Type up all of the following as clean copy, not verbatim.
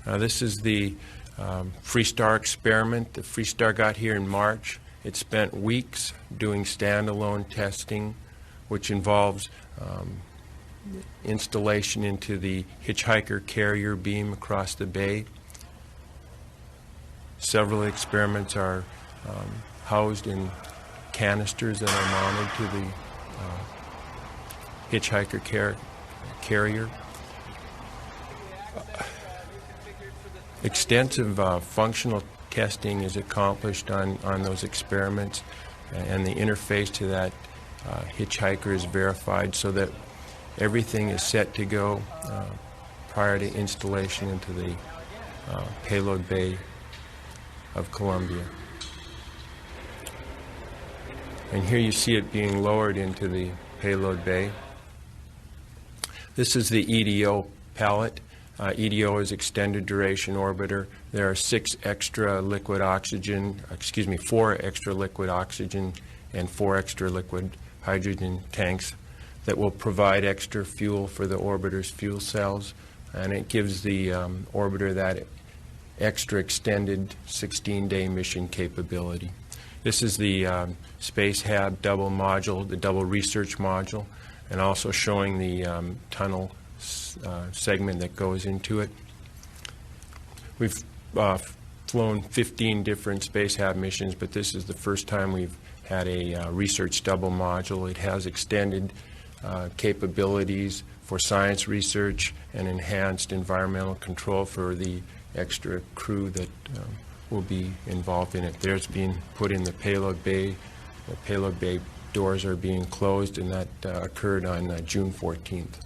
This is the Freestar experiment. The Freestar got here in March. It spent weeks doing standalone testing, which involves installation into the hitchhiker carrier beam across the bay. Several experiments are housed in canisters that are mounted to the hitchhiker carrier. Extensive functional testing is accomplished on those experiments, and the interface to that hitchhiker is verified so that everything is set to go prior to installation into the payload bay of Columbia. And here you see it being lowered into the payload bay. This is the EDO pallet. EDO is extended duration orbiter. There are 4 extra liquid oxygen and 4 extra liquid hydrogen tanks that will provide extra fuel for the orbiter's fuel cells, and it gives the orbiter that extra extended 16-day mission capability. This is the SpaceHab double module, the double research module, and also showing the tunnel segment that goes into it. We've flown 15 different SpaceHab missions, but this is the first time we've had a research double module. It has extended capabilities for science research and enhanced environmental control for the extra crew that will be involved in it. There's being put in the payload bay. The payload bay doors are being closed, and that occurred on June 14th.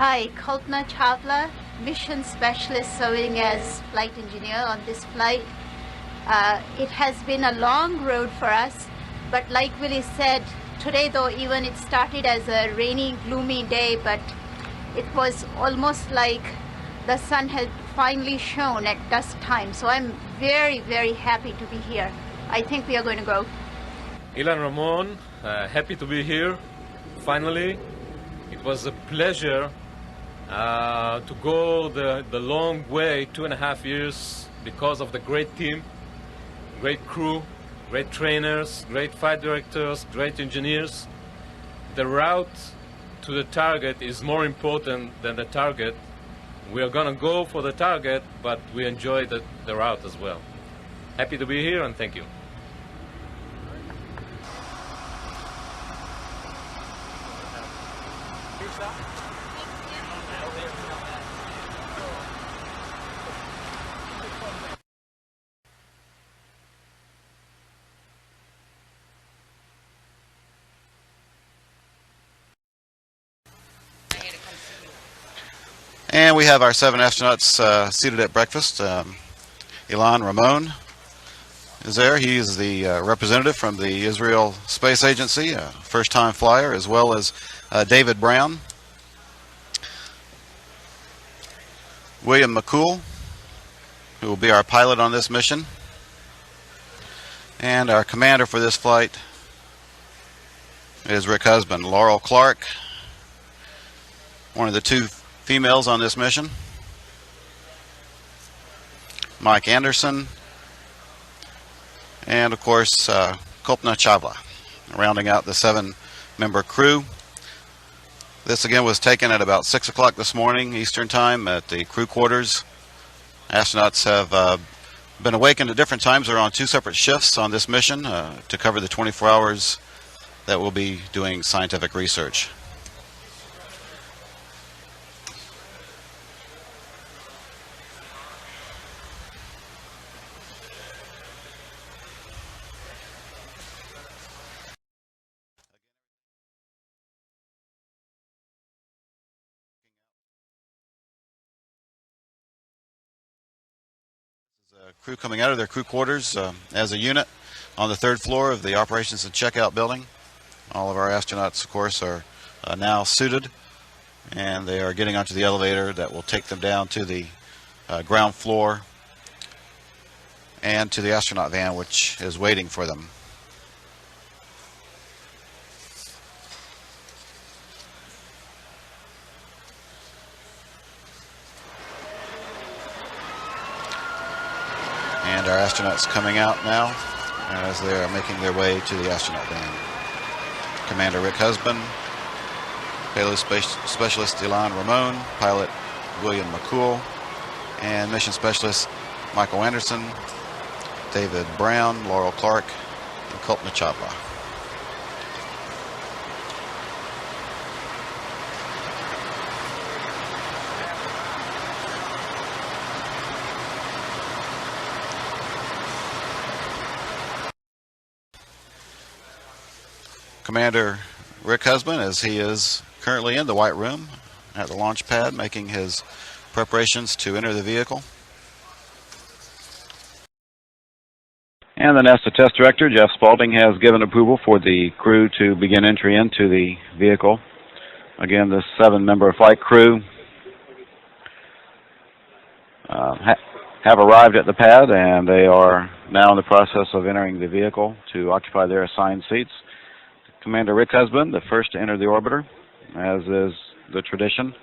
Hi, Kalpana Chawla, mission specialist serving as flight engineer on this flight. It has been a long road for us, but like Willie said, today though even it started as a rainy, gloomy day, but it was almost like the sun had finally shone at dusk time. So I'm very, very happy to be here. I think we are going to go. Ilan Ramon, happy to be here, finally. It was a pleasure to go the long way, 2.5 years, because of the great team, great crew, great trainers, great flight directors, great engineers. The route to the target is more important than the target. We are going to go for the target, but we enjoy the route as well. Happy to be here, and thank you. And we have our 7 astronauts seated at breakfast. Ilan Ramon is there. He is the representative from the Israel Space Agency, first-time flyer, as well as David Brown. William McCool, who will be our pilot on this mission. And our commander for this flight is Rick Husband. Laurel Clark, one of the 2 females on this mission. Mike Anderson, and of course Kalpana Chawla, rounding out the 7-member crew. This again was taken at about 6 o'clock this morning Eastern Time at the crew quarters. Astronauts have been awakened at different times. They're on 2 separate shifts on this mission to cover the 24 hours that we'll be doing scientific research. Crew coming out of their crew quarters as a unit on the 3rd floor of the operations and checkout building. All of our astronauts, of course, are now suited, and they are getting onto the elevator that will take them down to the ground floor and to the astronaut van, which is waiting for them. And our astronauts coming out now as they are making their way to the astronaut van. Commander Rick Husband, Payload Specialist Ilan Ramon, Pilot William McCool, and Mission Specialist Michael Anderson, David Brown, Laurel Clark, and Kalpana Chawla. Commander Rick Husband, as he is currently in the White Room at the launch pad, making his preparations to enter the vehicle. And the NASA Test Director, Jeff Spalding, has given approval for the crew to begin entry into the vehicle. Again, the 7-member flight crew have arrived at the pad, and they are now in the process of entering the vehicle to occupy their assigned seats. Commander Rick Husband, the first to enter the orbiter, as is the tradition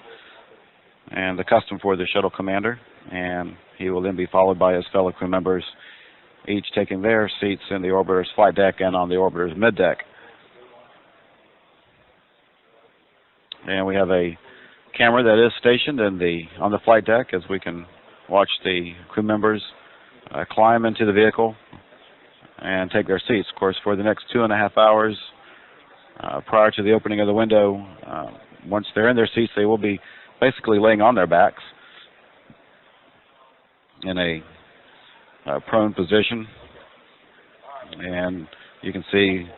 and the custom for the shuttle commander, and he will then be followed by his fellow crew members, each taking their seats in the orbiter's flight deck and on the orbiter's middeck. And we have a camera that is stationed on the flight deck, as we can watch the crew members climb into the vehicle and take their seats. Of course, for the next 2.5 hours prior to the opening of the window, once they're in their seats, they will be basically laying on their backs in a prone position, and you can see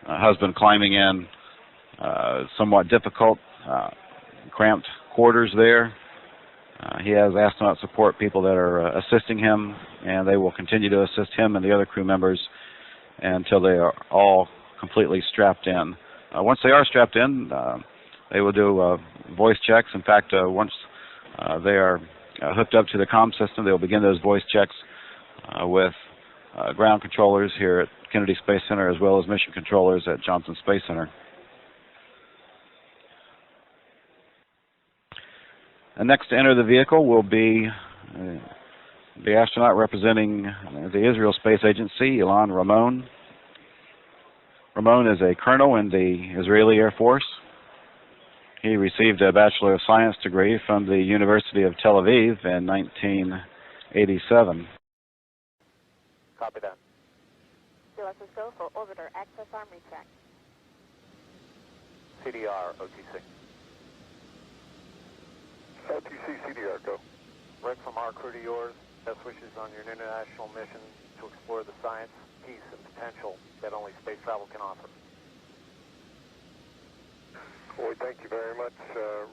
Husband climbing in, somewhat difficult, cramped quarters there. He has astronaut support people that are assisting him, and they will continue to assist him and the other crew members until they are all completely strapped in. Once they are strapped in, they will do voice checks. In fact, once they are hooked up to the comm system, they will begin those voice checks with ground controllers here at Kennedy Space Center, as well as mission controllers at Johnson Space Center. And next to enter the vehicle will be the astronaut representing the Israel Space Agency, Ilan Ramon. Ramon is a colonel in the Israeli Air Force. He received a Bachelor of Science degree from the University of Tel Aviv in 1987. Copy that. Let's go for orbiter access arm retract. CDR, OTC. OTC, CDR, go. Rick, from our crew to yours, best wishes on your international mission to explore the science, peace, and potential that only space travel can offer. Well, thank you very much,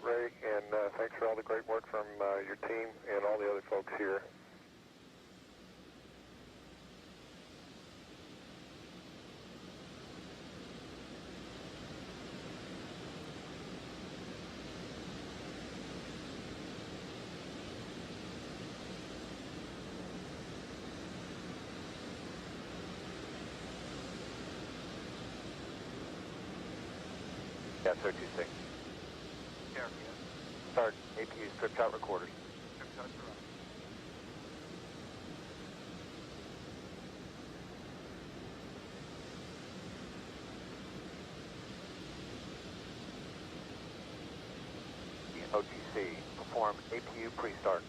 Ray, and thanks for all the great work from your team and all the other folks here. Yes, OTC. Start APU strip shot recorders. OTC, perform APU pre-start.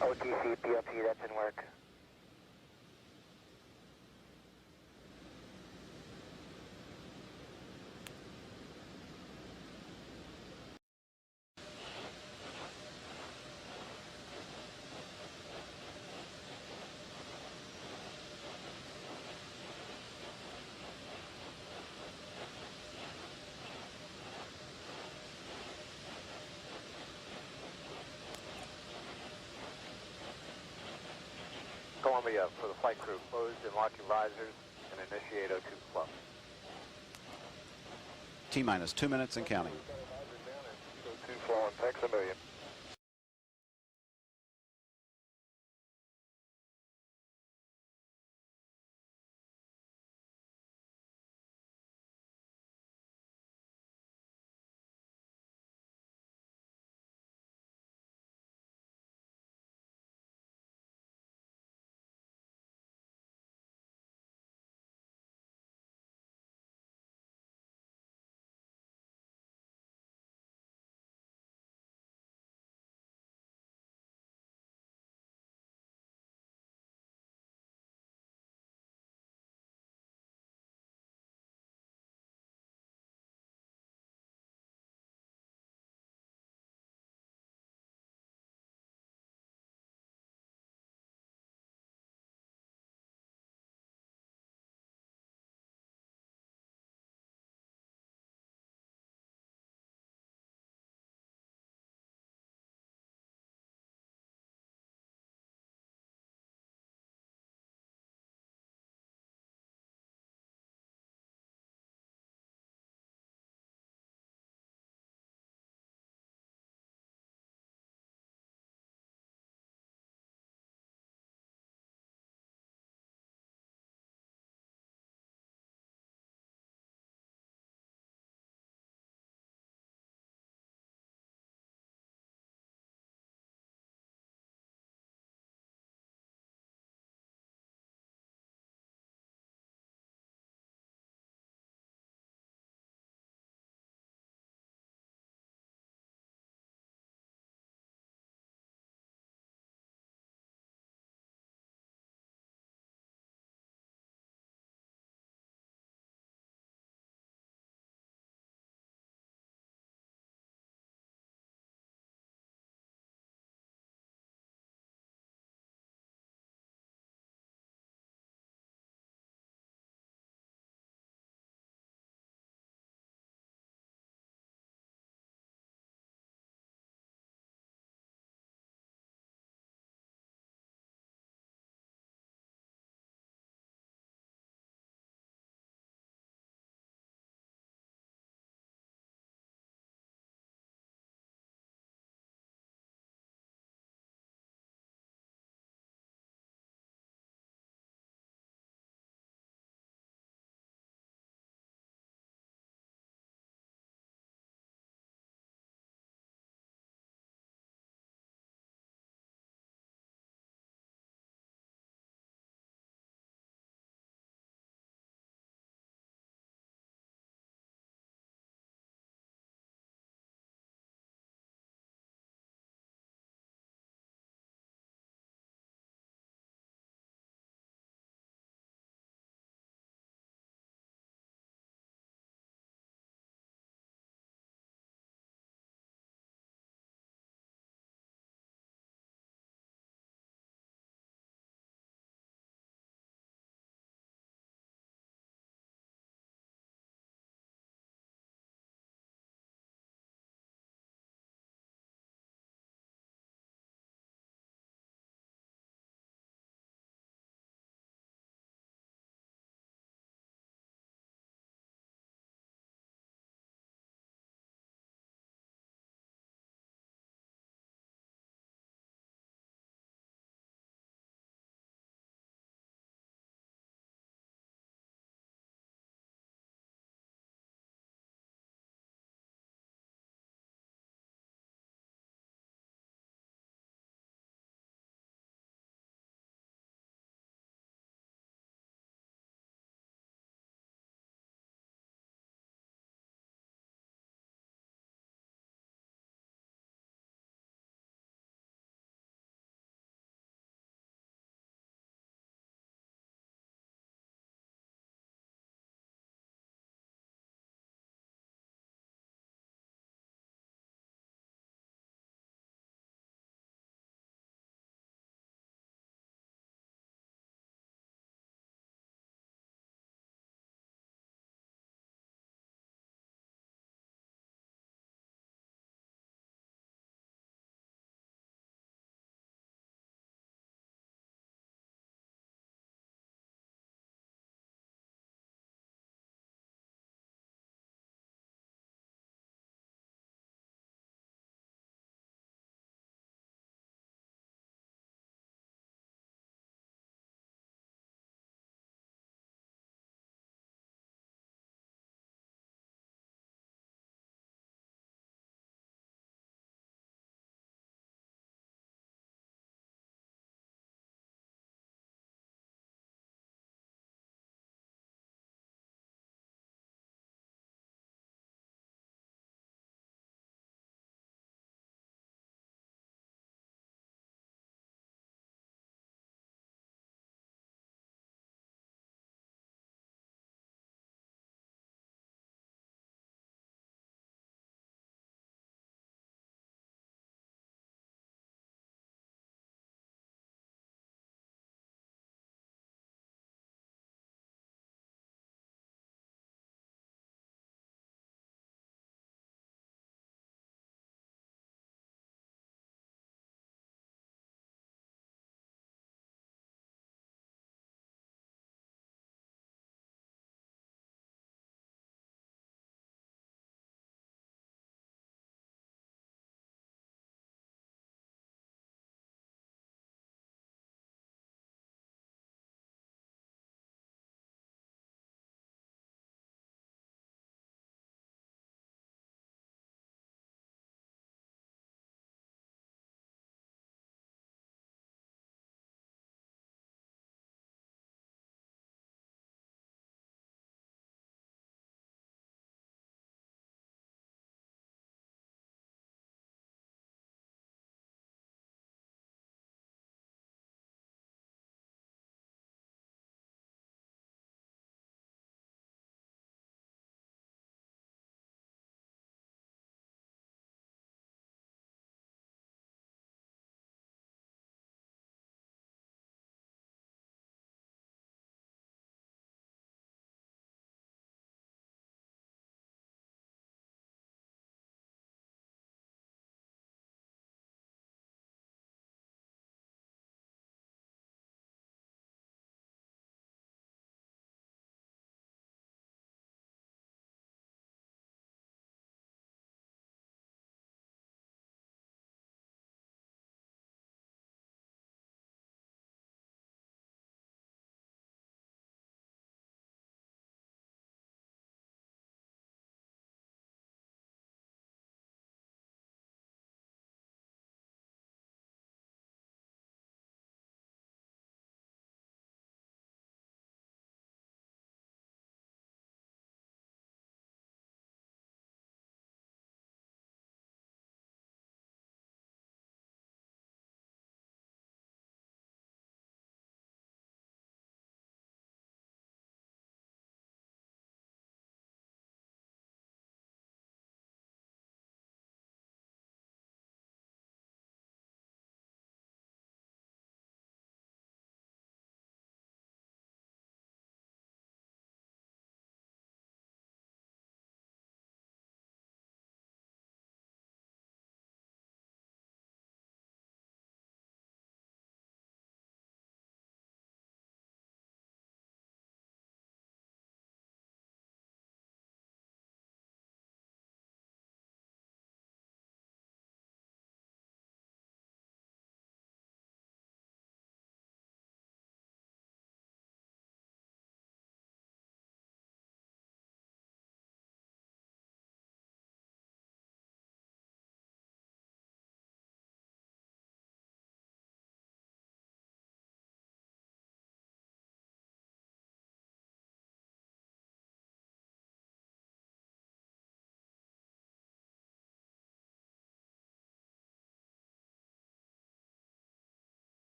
OTC, PLT, that's in work. Columbia, for the flight crew, close and lock your visors and initiate O2 flow. T-minus 2 minutes and counting. O2 flowing, thanks a million.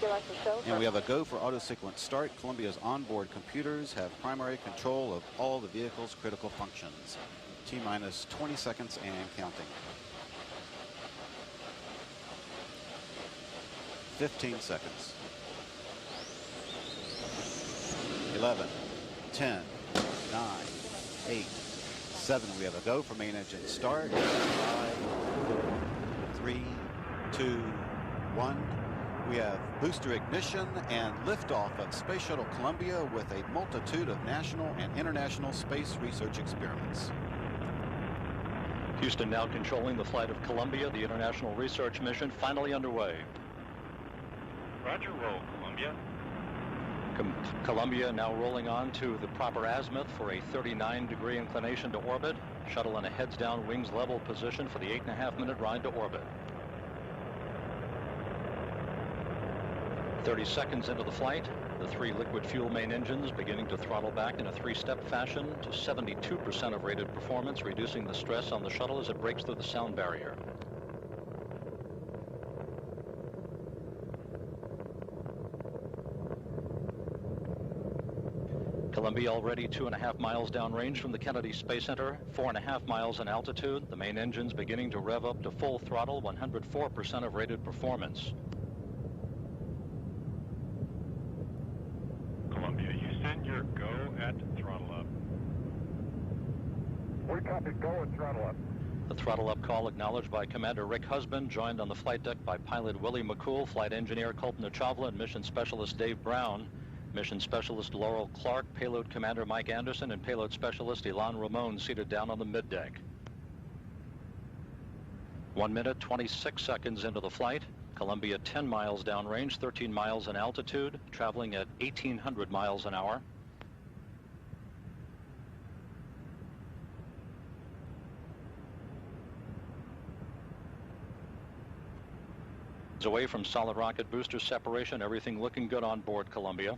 you like to show? And we have a go for auto sequence start. Columbia's onboard computers have primary control of all the vehicle's critical functions. T-minus 20 seconds and counting. 15 seconds. 11, 10, 9, 8, 7. We have a go for main engine start. 5, 4, 3, 2, 1. We have booster ignition and liftoff of Space Shuttle Columbia with a multitude of national and international space research experiments. Houston now controlling the flight of Columbia, the international research mission finally underway. Roger, roll, Columbia. Columbia now rolling on to the proper azimuth for a 39-degree inclination to orbit. Shuttle in a heads-down, wings level position for the 8.5-minute ride to orbit. 30 seconds into the flight, the 3 liquid fuel main engines beginning to throttle back in a 3-step fashion to 72% of rated performance, reducing the stress on the shuttle as it breaks through the sound barrier. Columbia already 2.5 miles downrange from the Kennedy Space Center, 4.5 miles in altitude. The main engines beginning to rev up to full throttle, 104% of rated performance. Columbia, Houston, your go at throttle up. We copy, go and throttle up. The throttle up call acknowledged by Commander Rick Husband, joined on the flight deck by pilot Willie McCool, flight engineer Kalpana Chawla, and mission specialist Dave Brown. Mission specialist Laurel Clark, payload commander Mike Anderson, and payload specialist Ilan Ramon seated down on the middeck. 1 minute, 26 seconds into the flight. Columbia 10 miles downrange, 13 miles in altitude, traveling at 1,800 miles an hour. It's away from solid rocket booster separation, everything looking good on board Columbia.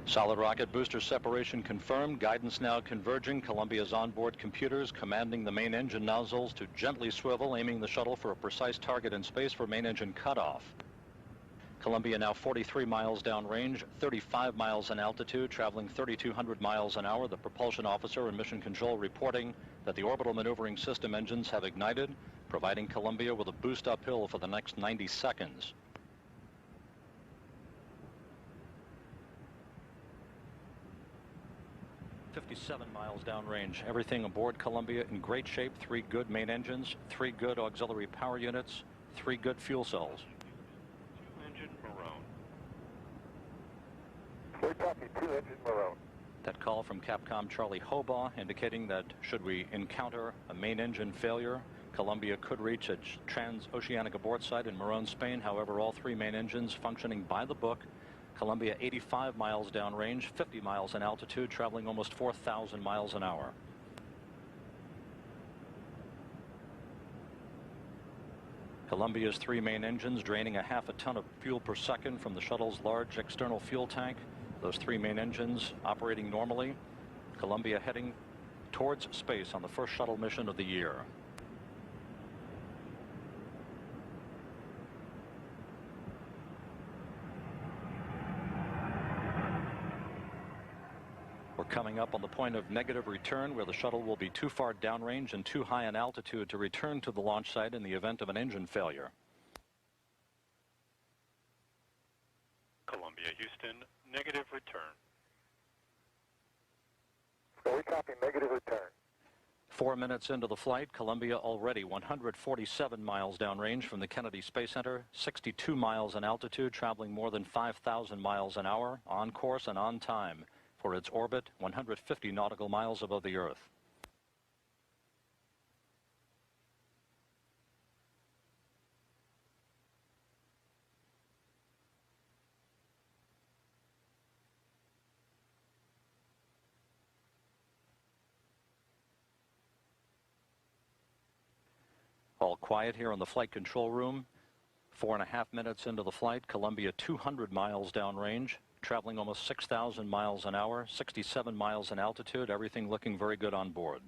Solid rocket booster separation confirmed. Guidance now converging. Columbia's onboard computers commanding the main engine nozzles to gently swivel, aiming the shuttle for a precise target in space for main engine cutoff. Columbia now 43 miles downrange, 35 miles in altitude, traveling 3,200 miles an hour. The propulsion officer and mission control reporting that the orbital maneuvering system engines have ignited, providing Columbia with a boost uphill for the next 90 seconds. .57 miles downrange. Everything aboard Columbia in great shape. 3 good main engines, 3 good auxiliary power units, 3 good fuel cells. 2-engine Maroon. We copy, 2-engine Maroon. That call from Capcom Charlie Hobaugh indicating that should we encounter a main engine failure, Columbia could reach a transoceanic abort site in Morón, Spain. However, all 3 main engines functioning by the book. Columbia 85 miles downrange, 50 miles in altitude, traveling almost 4,000 miles an hour. Columbia's 3 main engines draining a half a ton of fuel per second from the shuttle's large external fuel tank. Those 3 main engines operating normally. Columbia heading towards space on the first shuttle mission of the year. We're coming up on the point of negative return, where the shuttle will be too far downrange and too high in altitude to return to the launch site in the event of an engine failure. Columbia, Houston, negative return. So we copy, negative return. 4 minutes into the flight, Columbia already 147 miles downrange from the Kennedy Space Center, 62 miles in altitude, traveling more than 5,000 miles an hour, on course and on time for its orbit, 150 nautical miles above the Earth. all quiet here in the flight control room. 4.5 minutes into the flight, Columbia 200 miles downrange, traveling almost 6,000 miles an hour, 67 miles in altitude, everything looking very good on board.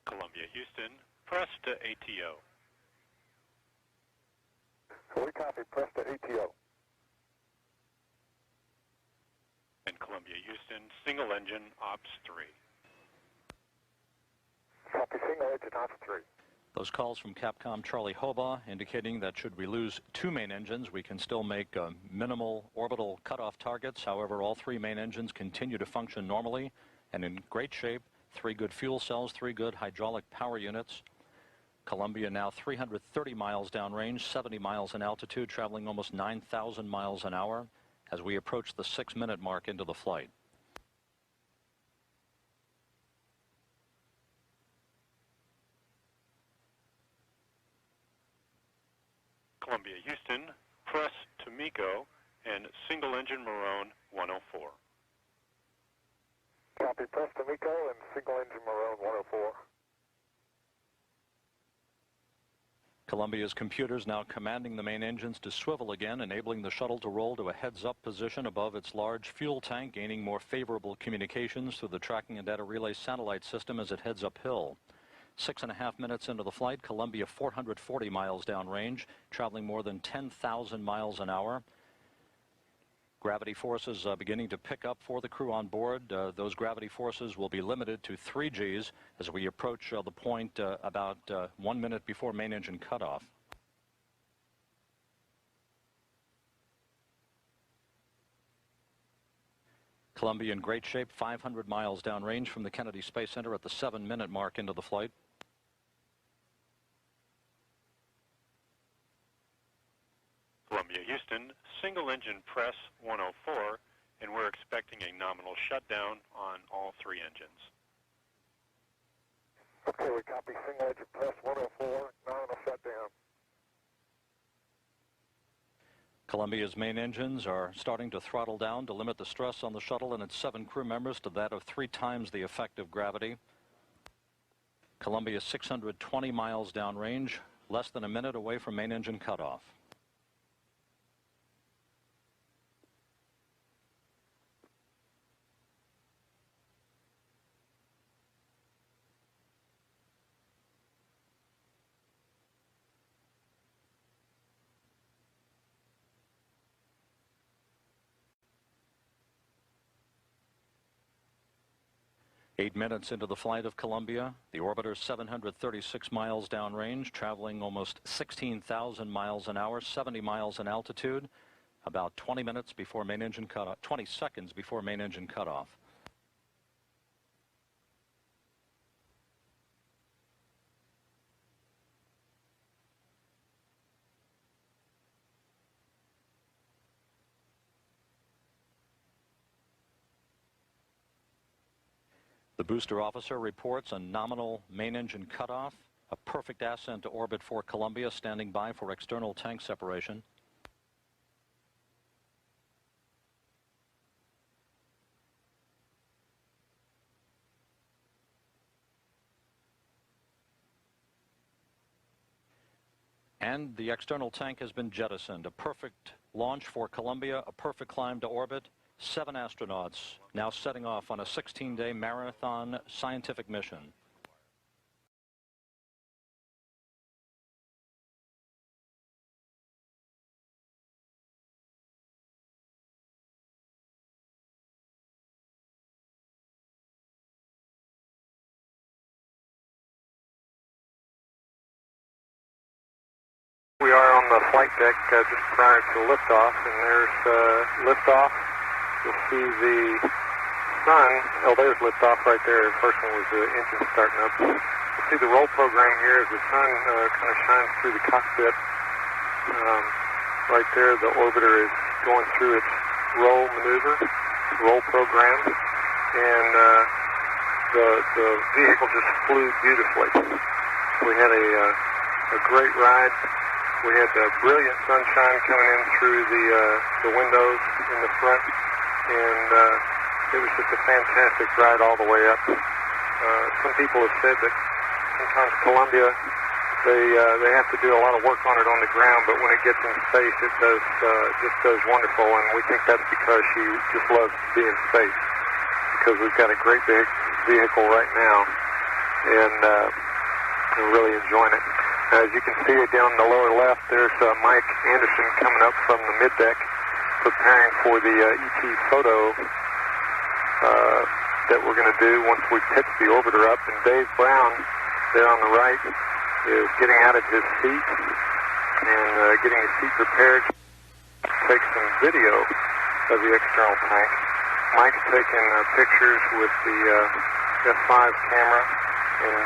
Columbia, Houston, press to ATO. So we copy, press to ATO. And Columbia, Houston, single engine, ops 3. Copy, single engine, ops 3. Those calls from Capcom Charlie Hobaugh indicating that should we lose 2 main engines, we can still make minimal orbital cutoff targets. However, all 3 main engines continue to function normally and in great shape. 3 good fuel cells, 3 good hydraulic power units. Columbia now 330 miles downrange, 70 miles in altitude, traveling almost 9,000 miles an hour as we approach the 6-minute mark into the flight. Columbia, Houston, press to MECO and single engine Marone 104. Copy, press to MECO and single engine Marone 104. Columbia's computers now commanding the main engines to swivel again, enabling the shuttle to roll to a heads-up position above its large fuel tank, gaining more favorable communications through the tracking and data relay satellite system as it heads uphill. 6.5 minutes into the flight, Columbia 440 miles downrange, traveling more than 10,000 miles an hour. Gravity forces beginning to pick up for the crew on board. Those gravity forces will be limited to 3 Gs as we approach the point about 1 minute before main engine cutoff. Columbia in great shape, 500 miles downrange from the Kennedy Space Center at the 7-minute mark into the flight. Columbia, Houston, single engine press 104, and we're expecting a nominal shutdown on all 3 engines. Okay, we copy, single engine press 104, nominal shutdown. Columbia's main engines are starting to throttle down to limit the stress on the shuttle and its 7 crew members to that of 3 times the effective gravity. Columbia 620 miles downrange, less than a minute away from main engine cutoff. Eight minutes into the flight of Columbia, the orbiter 736 miles downrange, traveling almost 16,000 miles an hour, 70 miles in altitude, about 20 minutes before main engine cutoff, 20 seconds before main engine cutoff. The booster officer reports a nominal main engine cutoff, a perfect ascent to orbit for Columbia, standing by for external tank separation. And the external tank has been jettisoned. A perfect launch for Columbia, a perfect climb to orbit. 7 astronauts now setting off on a 16-day marathon scientific mission. We are on the flight deck just prior to liftoff, and there's liftoff. You'll see the sun. Oh, there's liftoff right there. The first one was the engine starting up. see the roll program here as the sun kind of shines through the cockpit. Right there, the orbiter is going through its roll maneuver, roll program, and the vehicle just flew beautifully. We had a great ride. We had brilliant sunshine coming in through the windows in the front, and it was just a fantastic ride all the way up. Some people have said that sometimes Columbia, they have to do a lot of work on it on the ground, but when it gets in space, it just does wonderful, and we think that's because she just loves to be in space, because we've got a great big vehicle right now, and we're really enjoying it. As you can see down the lower left, there's Mike Anderson coming up from the middeck, preparing for the ET photo that we're going to do once we pitch the orbiter up, and Dave Brown, there on the right, is getting out of his seat and getting his seat prepared to take some video of the external tank. Mike's taking pictures with the F5 camera, and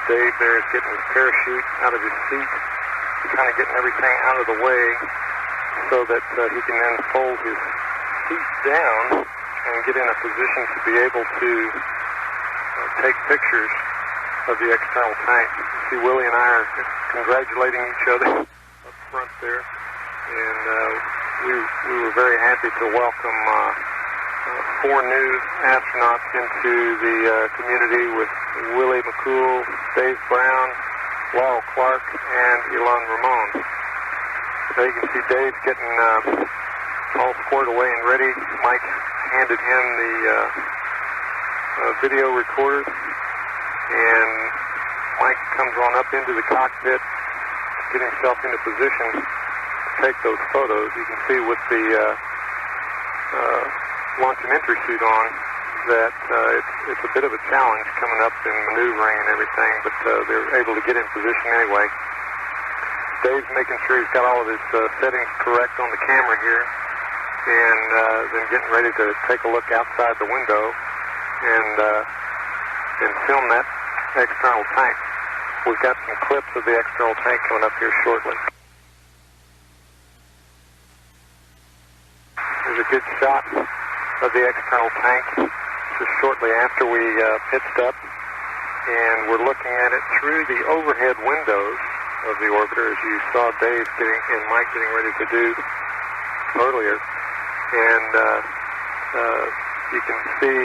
Dave there is getting his parachute out of his seat, kind of getting everything out of the way so that he can then fold his seat down and get in a position to be able to take pictures of the external tank. You see Willie and I are congratulating each other up front there, and we were very happy to welcome 4 new astronauts into the community with Willie McCool, Dave Brown, Laurel Clark, and Ilan Ramon. So you can see Dave getting all squared away and ready. Mike handed him the video recorder, and Mike comes on up into the cockpit to get himself into position to take those photos. You can see with the launch and entry suit on that it's a bit of a challenge coming up and maneuvering and everything, but they're able to get in position anyway. Dave's making sure he's got all of his settings correct on the camera here, and then getting ready to take a look outside the window and film that external tank. We've got some clips of the external tank coming up here shortly. There's a good shot of the external tank just shortly after we pitched up, and we're looking at it through the overhead windows of the orbiter, as you saw Dave and Mike getting ready to do earlier. And you can see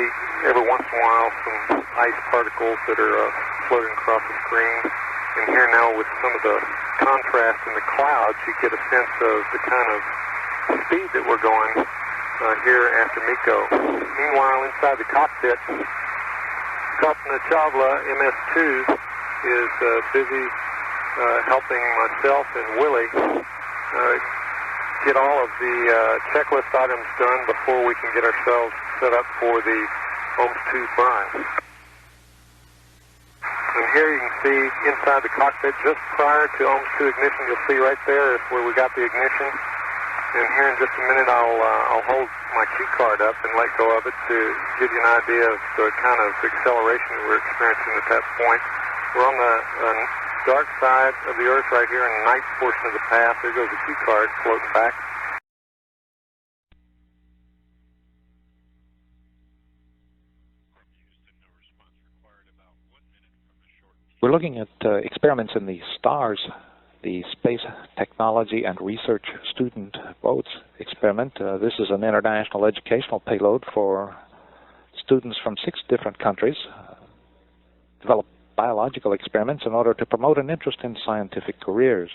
every once in a while some ice particles that are floating across the screen. And here now with some of the contrast in the clouds, you get a sense of the kind of speed that we're going here after MECO. Meanwhile, inside the cockpit, Kalpana Chawla, MS-2, is busy helping myself and Willie get all of the checklist items done before we can get ourselves set up for the OMS-2 burn. And here you can see inside the cockpit, just prior to OMS-2 ignition, you'll see right there is where we got the ignition. And here in just a minute, I'll hold my key card up and let go of it to give you an idea of the kind of acceleration we're experiencing at that point. We're on the dark side of the Earth right here in the night portion of the path. There goes the key card floating back. We're looking at experiments in the STARS, the Space Technology and Research Student Boats experiment. This is an international educational payload for students from 6 different countries. Develop biological experiments in order to promote an interest in scientific careers.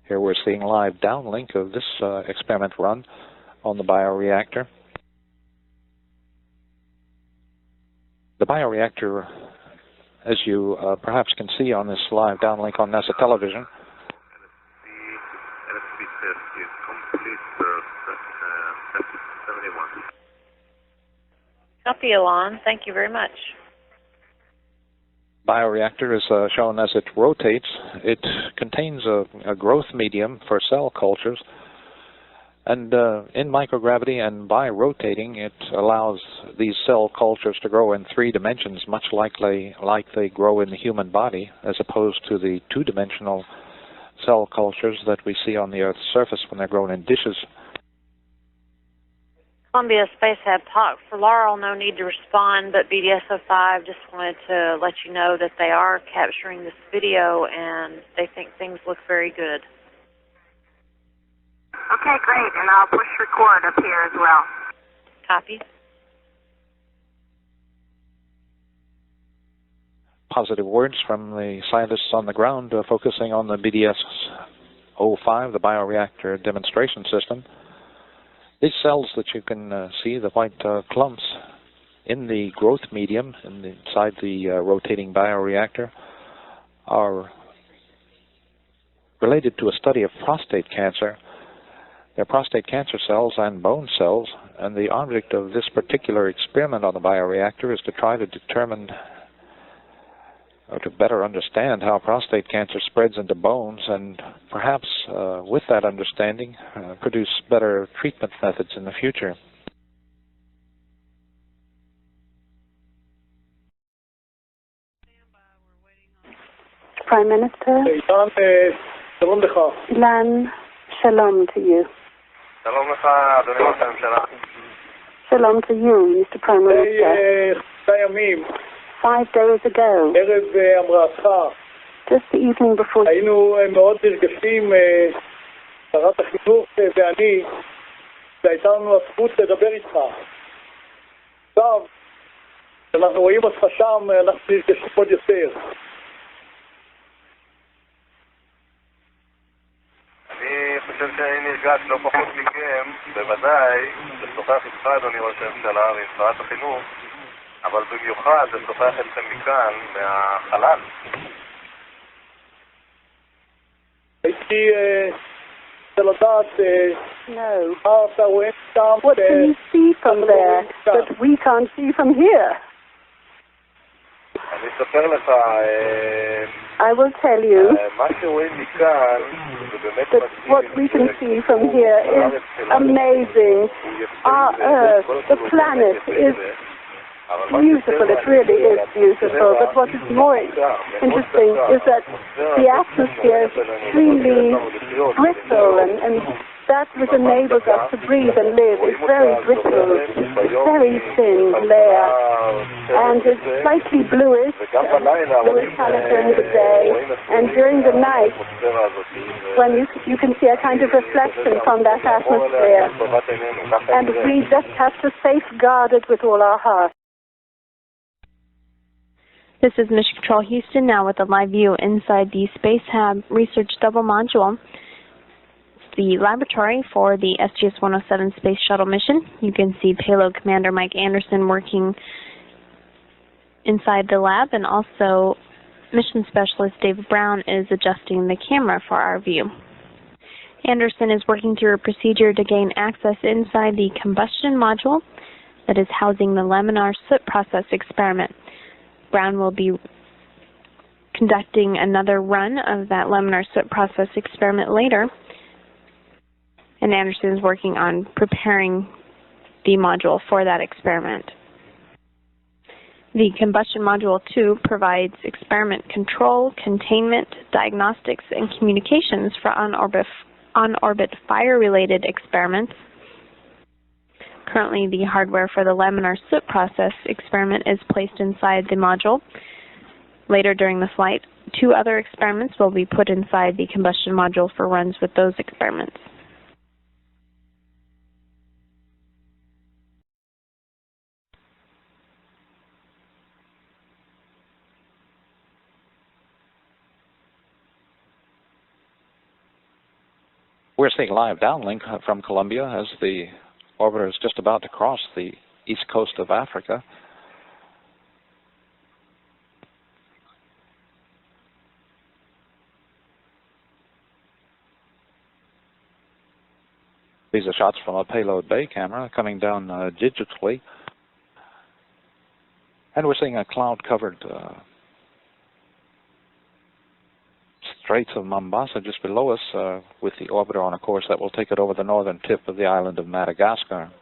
Here we're seeing live downlink of this experiment run on the bioreactor. The bioreactor, as you perhaps can see on this live downlink on NASA television, Copy, Ilan. Thank you very much. Bioreactor is shown as it rotates. It contains a growth medium for cell cultures, and in microgravity and by rotating it allows these cell cultures to grow in 3 dimensions, much like they grow in the human body, as opposed to the 2-dimensional cell cultures that we see on the Earth's surface when they're grown in dishes. Columbia SpaceHab talk. For Laurel, no need to respond, but BDS-05 just wanted to let you know that they are capturing this video and they think things look very good. Okay, great, and I'll push record up here as well. Copy. Positive words from the scientists on the ground focusing on the BDS-05, the bioreactor demonstration system. These cells that you can see, the white clumps in the growth medium inside the rotating bioreactor, are related to a study of prostate cancer. They're prostate cancer cells and bone cells, and the object of this particular experiment on the bioreactor is to try to determine or to better understand how prostate cancer spreads into bones, and perhaps with that understanding produce better treatment methods in the future. Prime Minister. Ilan, shalom to you. Shalom to you, Mr. Prime Minister. 5 days ago, just the evening before, היינו מאוד נרגשים, שרת החינוך ואני, והייתה לנו הזכות לדבר איתך. עכשיו, כשאנחנו רואים אותך שם, אנחנו נרגשים עוד יותר. אני חושב שאני נרגש לא פחות מכם, בוודאי, לשוחח איתך, אדוני ראש הממשלה, ועם שרת החינוך, אבל במיוחד לשוחח אתכם מכאן, מהחלל. הייתי לדעת מה אתה רואה שם. What can you see from there that we can't see from here? אני אספר לך, I will tell you מה שרואים מכאן, זה באמת that what we can see from here is amazing. Our Earth, the planet, is beautiful. It really is beautiful. But what is more interesting is that the atmosphere is extremely brittle, and that which enables us to breathe and live is very brittle, very thin layer, and it's slightly bluish color during the day, and during the night, when you can see a kind of reflection from that atmosphere, and we just have to safeguard it with all our heart. This is Mission Control Houston, now with a live view inside the SpaceHab Research Double Module. It's the laboratory for the STS-107 Space Shuttle mission. You can see Payload Commander Mike Anderson working inside the lab, and also Mission Specialist David Brown is adjusting the camera for our view. Anderson is working through a procedure to gain access inside the combustion module that is housing the laminar soot process experiment. Brown will be conducting another run of that laminar soot process experiment later, and Anderson is working on preparing the module for that experiment. The combustion module 2 provides experiment control, containment, diagnostics, and communications for on-orbit fire-related experiments. Currently, the hardware for the laminar soot process experiment is placed inside the module. Later during the flight, 2 other experiments will be put inside the combustion module for runs with those experiments. We're seeing live downlink from Columbia as the orbiter is just about to cross the east coast of Africa. These are shots from a Payload Bay camera coming down digitally. And we're seeing a cloud-covered Straits of Mombasa just below us with the orbiter on a course that will take it over the northern tip of the island of Madagascar.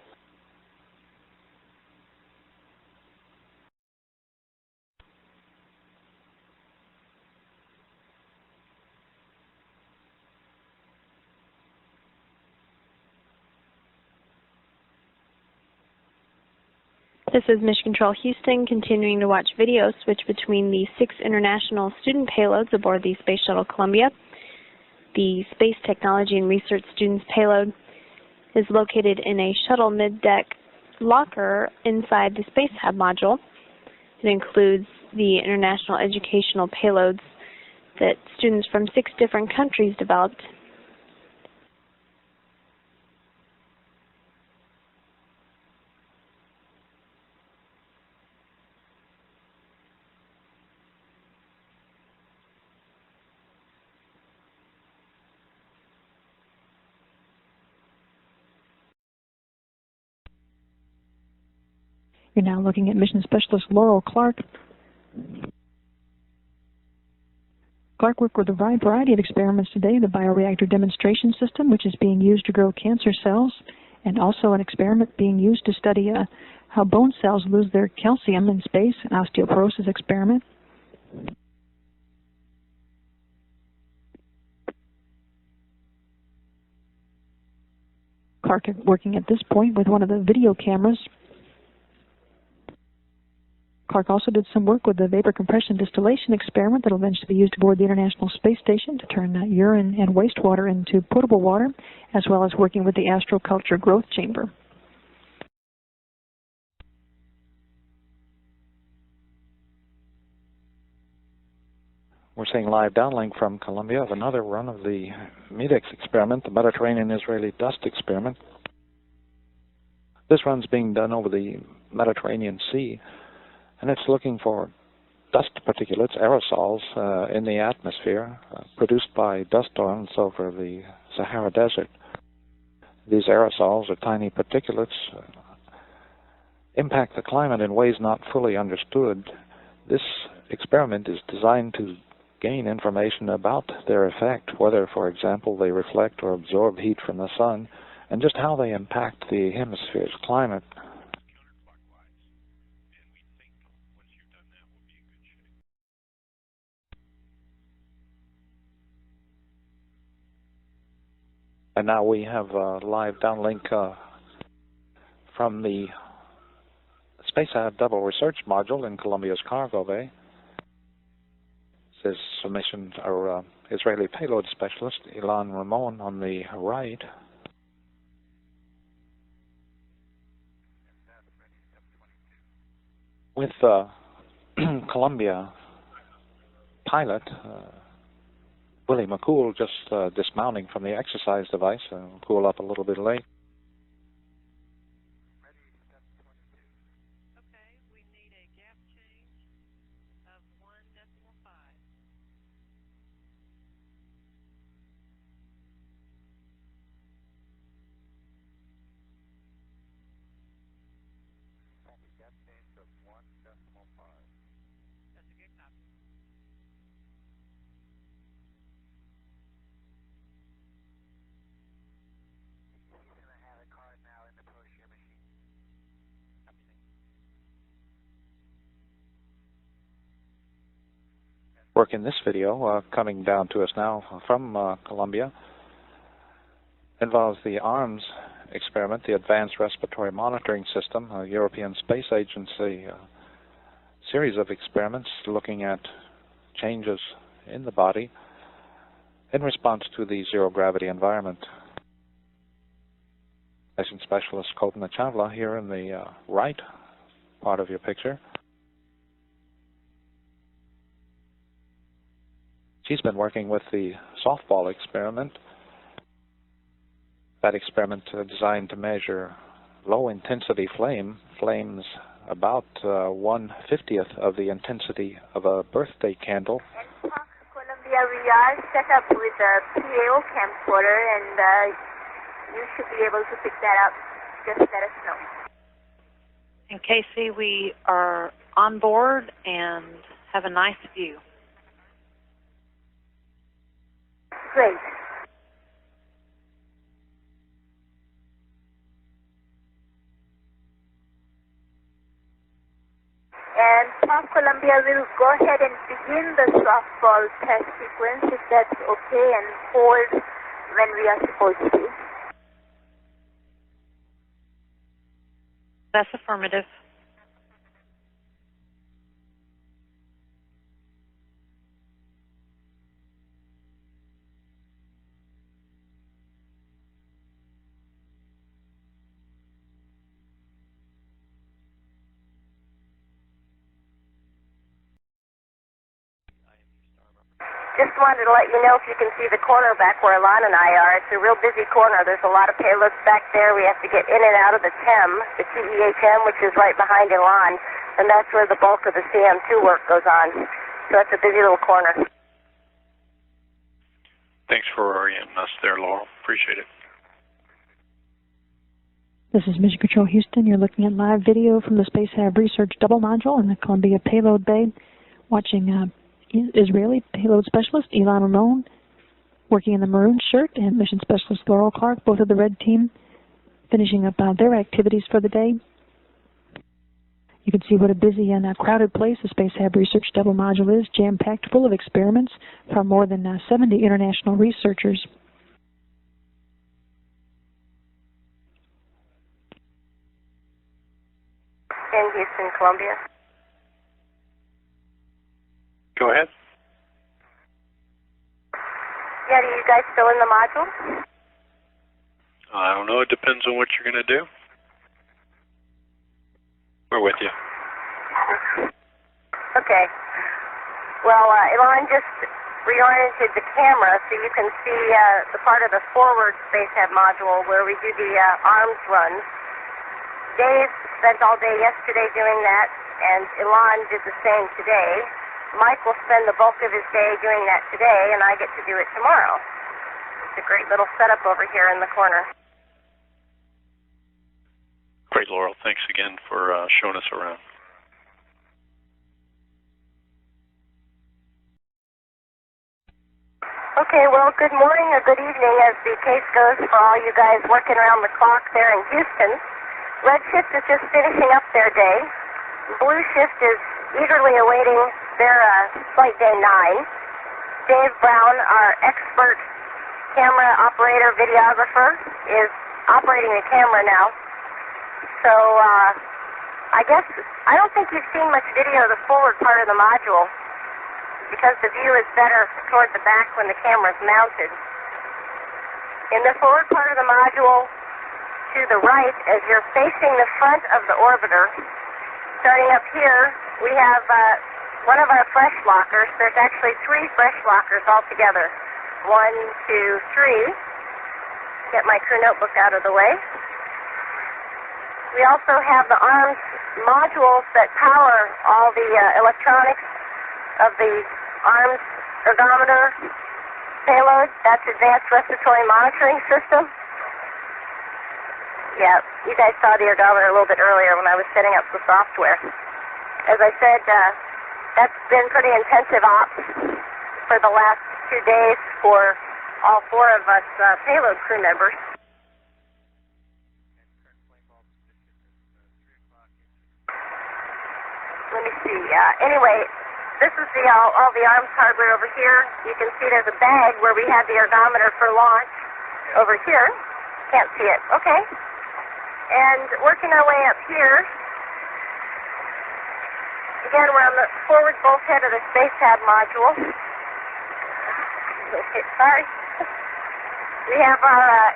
This is Mission Control Houston, continuing to watch video switch between the 6 international student payloads aboard the Space Shuttle Columbia. The Space Technology and Research Students payload is located in a shuttle mid-deck locker inside the SpaceHab module. It includes the international educational payloads that students from 6 different countries developed. You're now looking at Mission Specialist Laurel Clark. Clark worked with a wide variety of experiments today, the bioreactor demonstration system, which is being used to grow cancer cells, and also an experiment being used to study how bone cells lose their calcium in space, an osteoporosis experiment. Clark working at this point with one of the video cameras. Clark also did some work with the vapor compression distillation experiment that will eventually be used aboard the International Space Station to turn urine and wastewater into potable water, as well as working with the astroculture growth chamber. We're seeing live downlink from Columbia of another run of the MEIDEX experiment, the Mediterranean Israeli Dust Experiment. This run's being done over the Mediterranean Sea, and it's looking for dust particulates, aerosols, in the atmosphere produced by dust storms over the Sahara Desert. These aerosols, or tiny particulates, impact the climate in ways not fully understood. This experiment is designed to gain information about their effect, whether, for example, they reflect or absorb heat from the sun, and just how they impact the hemisphere's climate. And now we have a live downlink from the SpaceHab Double Research Module in Columbia's cargo bay. This is submission or Israeli payload specialist Ilan Ramon on the right. With Columbia pilot Willie McCool just dismounting from the exercise device, cool up a little bit late. Work in this video, coming down to us now from Columbia, involves the ARMS experiment, the Advanced Respiratory Monitoring System, a European Space Agency series of experiments looking at changes in the body in response to the zero-gravity environment. Mission Specialist Kalpana Chawla here in the right part of your picture. She's been working with the softball experiment. that experiment designed to measure low-intensity flames about 1/50th of the intensity of a birthday candle. Columbia, we are set up with a PAO camcorder, and you should be able to pick that up. Just let us know. And Casey, we are on board and have a nice view. Great. And from Columbia, we'll go ahead and begin the softball test sequence, if that's okay, and hold when we are supposed to. That's affirmative. Just wanted to let you know if you can see the corner back where Ilan and I are. It's a real busy corner. There's a lot of payloads back there. We have to get in and out of the TEM, the TEHM, which is right behind Ilan, and that's where the bulk of the CM2 work goes on. So that's a busy little corner. Thanks for orienting us there, Laurel. Appreciate it. This is Mission Control Houston. You're looking at live video from the SpaceHab Research Double Module in the Columbia Payload Bay, watching Israeli payload specialist Ilan Ramon working in the maroon shirt, and mission specialist Laurel Clark, both of the red team, finishing up their activities for the day. You can see what a busy and crowded place the SpaceHab Research Double Module is, jam-packed full of experiments from more than 70 international researchers. In Houston, Columbia. Go ahead. Yeah, are you guys still in the module? I don't know. It depends on what you're going to do. We're with you. Okay. Well, Ilan just reoriented the camera so you can see the part of the forward SpaceHab module where we do the arms runs. Dave spent all day yesterday doing that, and Ilan did the same today. Mike will spend the bulk of his day doing that today, and I get to do it tomorrow. It's a great little setup over here in the corner. Great, Laurel. Thanks again for showing us around. Okay, well, good morning or good evening as the case goes for all you guys working around the clock there in Houston. Red Shift is just finishing up their day. Blue Shift is eagerly awaiting their flight day 9. Dave Brown, our expert camera operator, videographer, is operating the camera now. So I guess, I don't think you've seen much video of the forward part of the module because the view is better toward the back when the camera's mounted. In the forward part of the module, to the right, as you're facing the front of the orbiter, starting up here, we have one of our fresh lockers. There's actually 3 fresh lockers altogether. 1, 2, 3. Get my crew notebook out of the way. We also have the arms modules that power all the electronics of the arms ergometer payload. That's Advanced Respiratory Monitoring System. Yeah, you guys saw the ergometer a little bit earlier when I was setting up the software. As I said, that's been pretty intensive ops for the last 2 days for all 4 of us payload crew members. Let me see. Anyway, this is all the arms hardware over here. You can see there's a bag where we had the ergometer for launch over here. Can't see it. Okay. And working our way up here, again, we're on the forward bulkhead of the SpaceHab module. Okay, sorry. We have our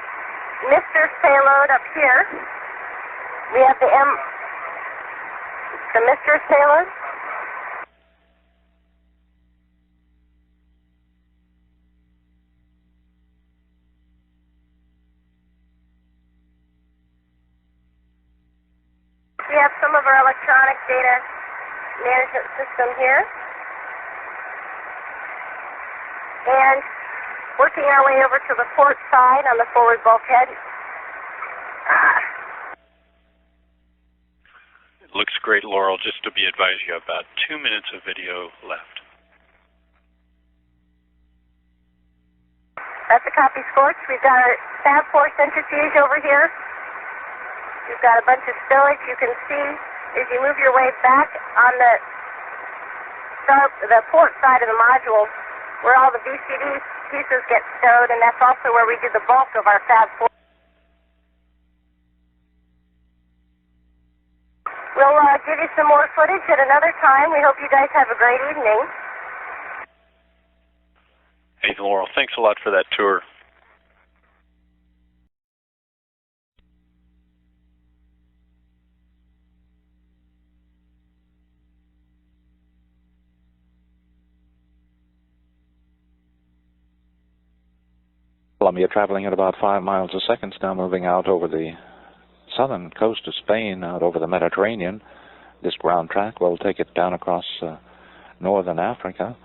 Mr. payload up here. We have the Mr. payload. up some of our electronic data management system here. And working our way over to the port side on the forward bulkhead. It looks great, Laurel. Just to be advised, you have about 2 minutes of video left. That's a copy, Scorch. We've got our Fab 4 centrifuge over here. We've got a bunch of stowage. You can see as you move your way back on the port side of the module where all the VCD pieces get stowed, and that's also where we did the bulk of our Fab 4. We'll give you some more footage at another time. We hope you guys have a great evening. Hey, Laurel, thanks a lot for that tour. Columbia traveling at about 5 miles a second, now moving out over the southern coast of Spain, out over the Mediterranean. This ground track will take it down across northern Africa.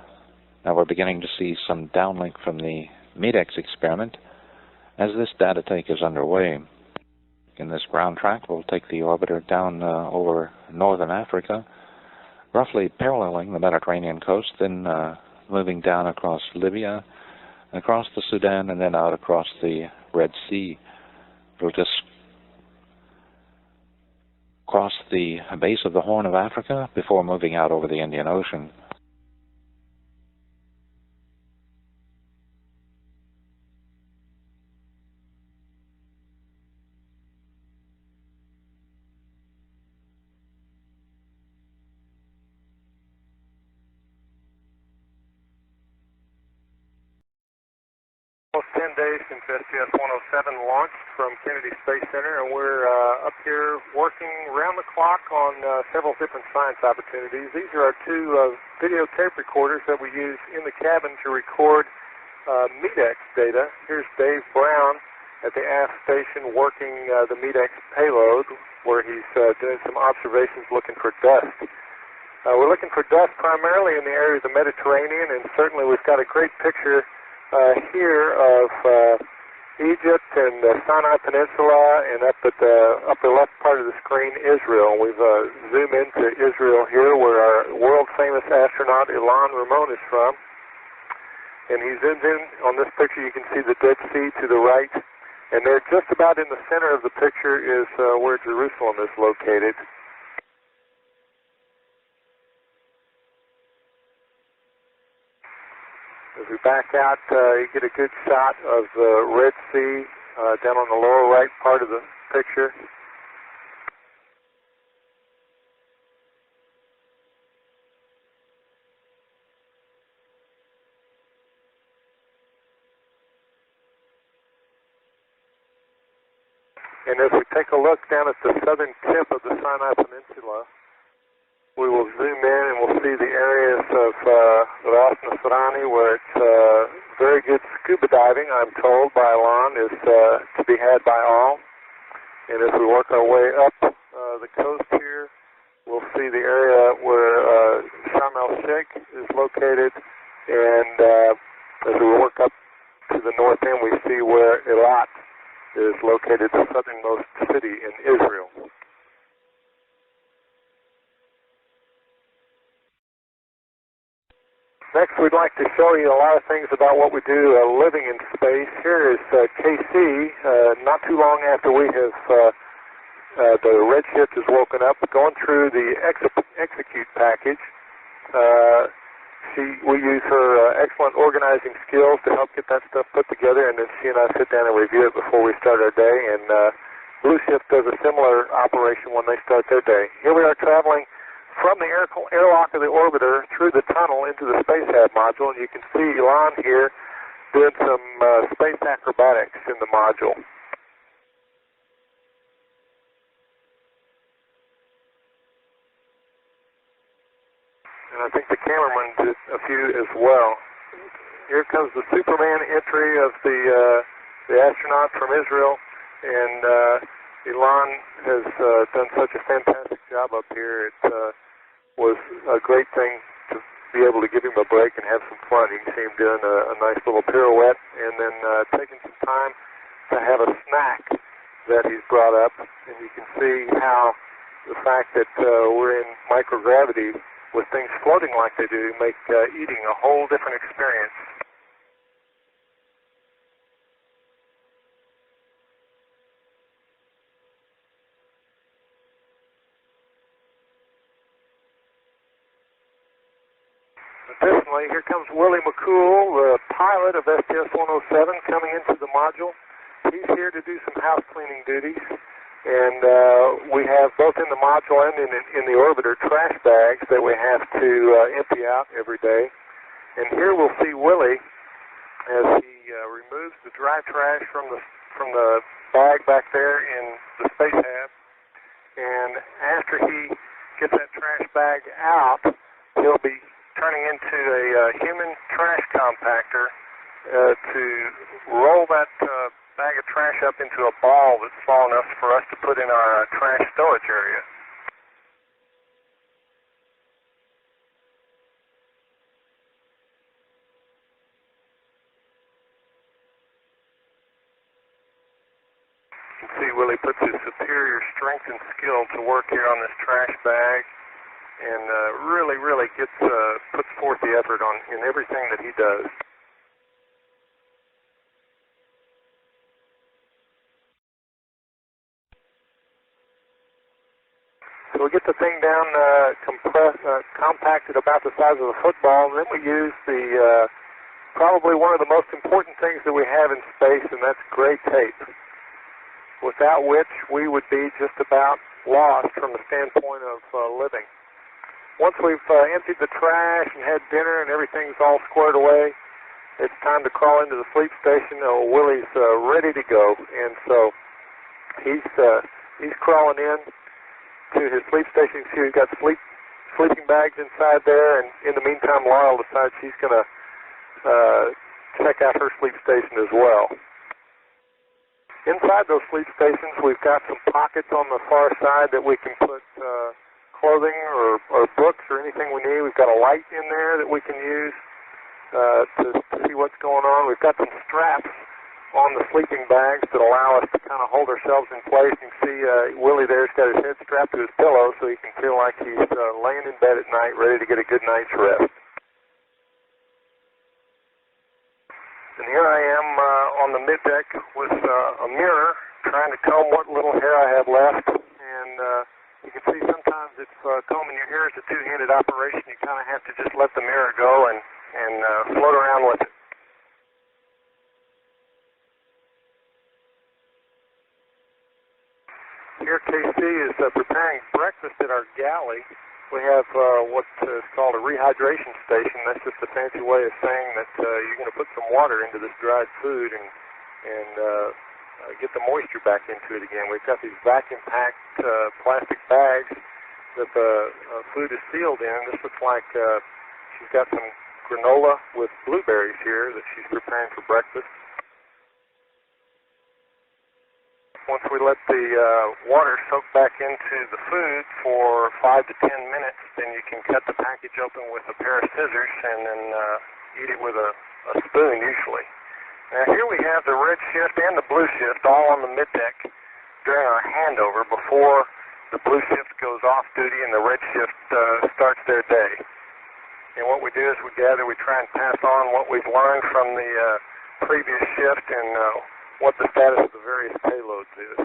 Now we're beginning to see some downlink from the MEIDEX experiment as this data take is underway. In this ground track, we'll take the orbiter down over northern Africa, roughly paralleling the Mediterranean coast, then moving down across Libya, across the Sudan, and then out across the Red Sea. We'll just cross the base of the Horn of Africa before moving out over the Indian Ocean. Almost 10 days since STS-107 launched from Kennedy Space Center, and we're up here working round the clock on several different science opportunities. These are our two video tape recorders that we use in the cabin to record MEIDEX data. Here's Dave Brown at the aft station working the MEIDEX payload, where he's doing some observations looking for dust. We're looking for dust primarily in the area of the Mediterranean, and certainly we've got a great picture here of Egypt and the Sinai Peninsula, and up at the upper left part of the screen, Israel. We've zoomed into Israel here, where our world-famous astronaut Ilan Ramon is from. And he zooms in on this picture. You can see the Dead Sea to the right, and there just about in the center of the picture is where Jerusalem is located. As we back out, you get a good shot of the Red Sea down on the lower right part of the picture. And as we take a look down at the southern tip of the Sinai Peninsula, we will zoom in and we'll see the areas of Ras Nasrani, where it's very good scuba diving, I'm told by Ilan, is to be had by all. And as we work our way up the coast here, we'll see the area where Sharm el-Sheikh is located, and as we work up to the north end, we see where Eilat is located, the southernmost city in Israel. Next, we'd like to show you a lot of things about what we do living in space. Here is KC, not too long after we have, the redshift has woken up, going through the execute package. We use her excellent organizing skills to help get that stuff put together, and then she and I sit down and review it before we start our day, and Blue Shift does a similar operation when they start their day. Here we are traveling from the airlock of the orbiter through the tunnel into the SpaceHab module, and you can see Ilan here doing some space acrobatics in the module. And I think the cameraman did a few as well. Here comes the Superman entry of the astronaut from Israel, and Ilan has done such a fantastic job up here. It was a great thing to be able to give him a break and have some fun. You can see him doing a nice little pirouette and then taking some time to have a snack that he's brought up. And you can see how the fact that we're in microgravity with things floating like they do make eating a whole different experience. Additionally, here comes Willie McCool, the pilot of STS-107, coming into the module. He's here to do some house cleaning duties, and we have both in the module and in the orbiter trash bags that we have to empty out every day. And here we'll see Willie as he removes the dry trash from the bag back there in the SpaceHab. And after he gets that trash bag out, he'll be turning into a human trash compactor to roll that bag of trash up into a ball that's small enough for us to put in our trash storage area. You can see Willie puts his superior strength and skill to work here on this trash bag, and really puts forth the effort in everything that he does. So we get the thing down compacted about the size of a football, and then we use the probably one of the most important things that we have in space, and that's gray tape, without which we would be just about lost from the standpoint of living. Once we've emptied the trash and had dinner and everything's all squared away, it's time to crawl into the sleep station. Willie's ready to go, and so he's crawling in to his sleep station. See, he's got sleeping bags inside there, and in the meantime, Laurel decides she's going to check out her sleep station as well. Inside those sleep stations, we've got some pockets on the far side that we can put clothing or books or anything we need. We've got a light in there that we can use to see what's going on. We've got some straps on the sleeping bags that allow us to kind of hold ourselves in place. You can see Willie there's got his head strapped to his pillow so he can feel like he's laying in bed at night ready to get a good night's rest. And here I am on the middeck with a mirror trying to comb what little hair I have left, and you can see sometimes if combing your hair is a two-handed operation, you kind of have to just let the mirror go and float around with it. Here KC is preparing breakfast at our galley. We have what's called a rehydration station. That's just a fancy way of saying that you're going to put some water into this dried food and get the moisture back into it again. We've got these vacuum-packed plastic bags that the food is sealed in. This looks like she's got some granola with blueberries here that she's preparing for breakfast. Once we let the water soak back into the food for 5 to 10 minutes, then you can cut the package open with a pair of scissors and then eat it with a spoon usually. Now here we have the red shift and the blue shift all on the middeck during our handover before the blue shift goes off duty and the red shift starts their day. And what we do is we try and pass on what we've learned from the previous shift and what the status of the various payloads is.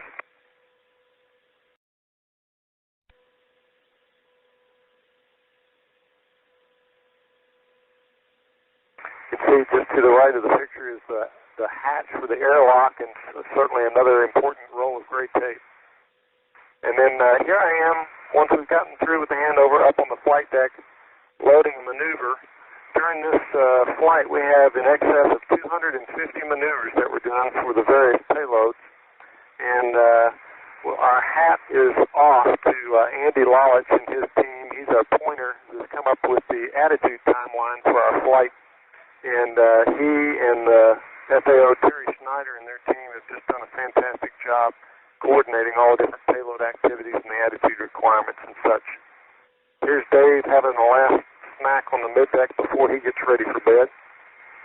You can see just to the right of the picture is the hatch for the airlock, and certainly another important roll of gray tape. And then here I am, once we've gotten through with the handover, up on the flight deck, loading a maneuver. During this flight, we have in excess of 250 maneuvers that we're doing for the various payloads. And our hat is off to Andy Lawlett and his team. He's our pointer who's come up with the attitude timeline for our flight. And he and the FAO Terry Schneider and their team have just done a fantastic job coordinating all the different payload activities and the attitude requirements and such. Here's Dave having the last snack on the mid-deck before he gets ready for bed.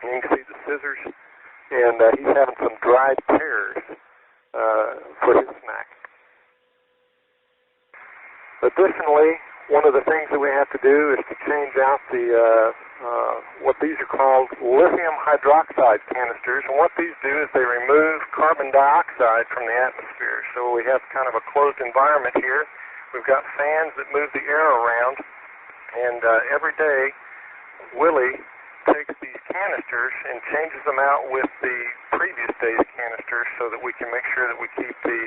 And you can see the scissors, and he's having some dried pears for his snack. Additionally, one of the things that we have to do is to change out the what these are called lithium hydroxide canisters. And what these do is they remove carbon dioxide from the atmosphere. So we have kind of a closed environment here. We've got fans that move the air around. And every day, Willie takes these canisters and changes them out with the previous day's canisters so that we can make sure that we keep the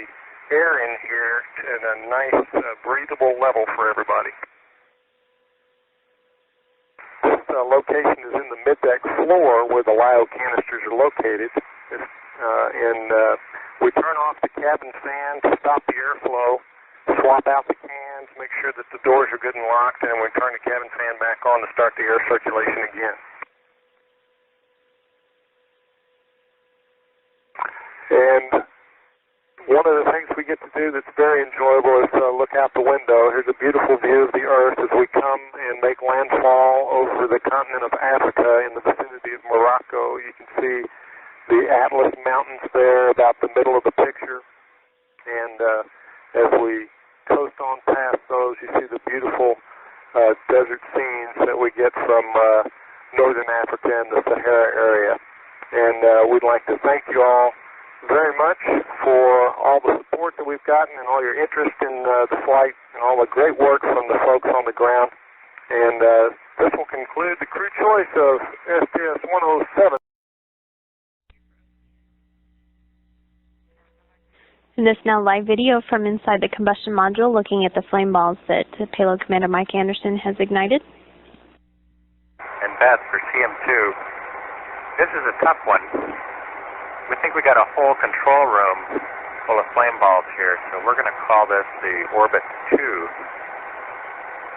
air in here at a nice breathable level for everybody. This location is in the mid-deck floor where the LIO canisters are located. We turn off the cabin fan to stop the airflow, swap out the cans, make sure that the doors are good and locked, and we turn the cabin fan back on to start the air circulation again. And one of the things we get to do that's very enjoyable is look out the window. Here's a beautiful view of the Earth as we come and make landfall over the continent of Africa in the vicinity of Morroco. You can see the Atlas Mountains there about the middle of the picture. And as we coast on past those, you see the beautiful desert scenes that we get from northern Africa and the Sahara area. And we'd like to thank you all very much for all the support that we've gotten and all your interest in the flight and all the great work from the folks on the ground. And this will conclude the crew choice of STS-107. And this now live video from inside the combustion module looking at the flame balls that Payload Commander Mike Anderson has ignited. And that's for CM2. This is a tough one. We think we got a whole control room full of flame balls here, so we're going to call this the Orbit 2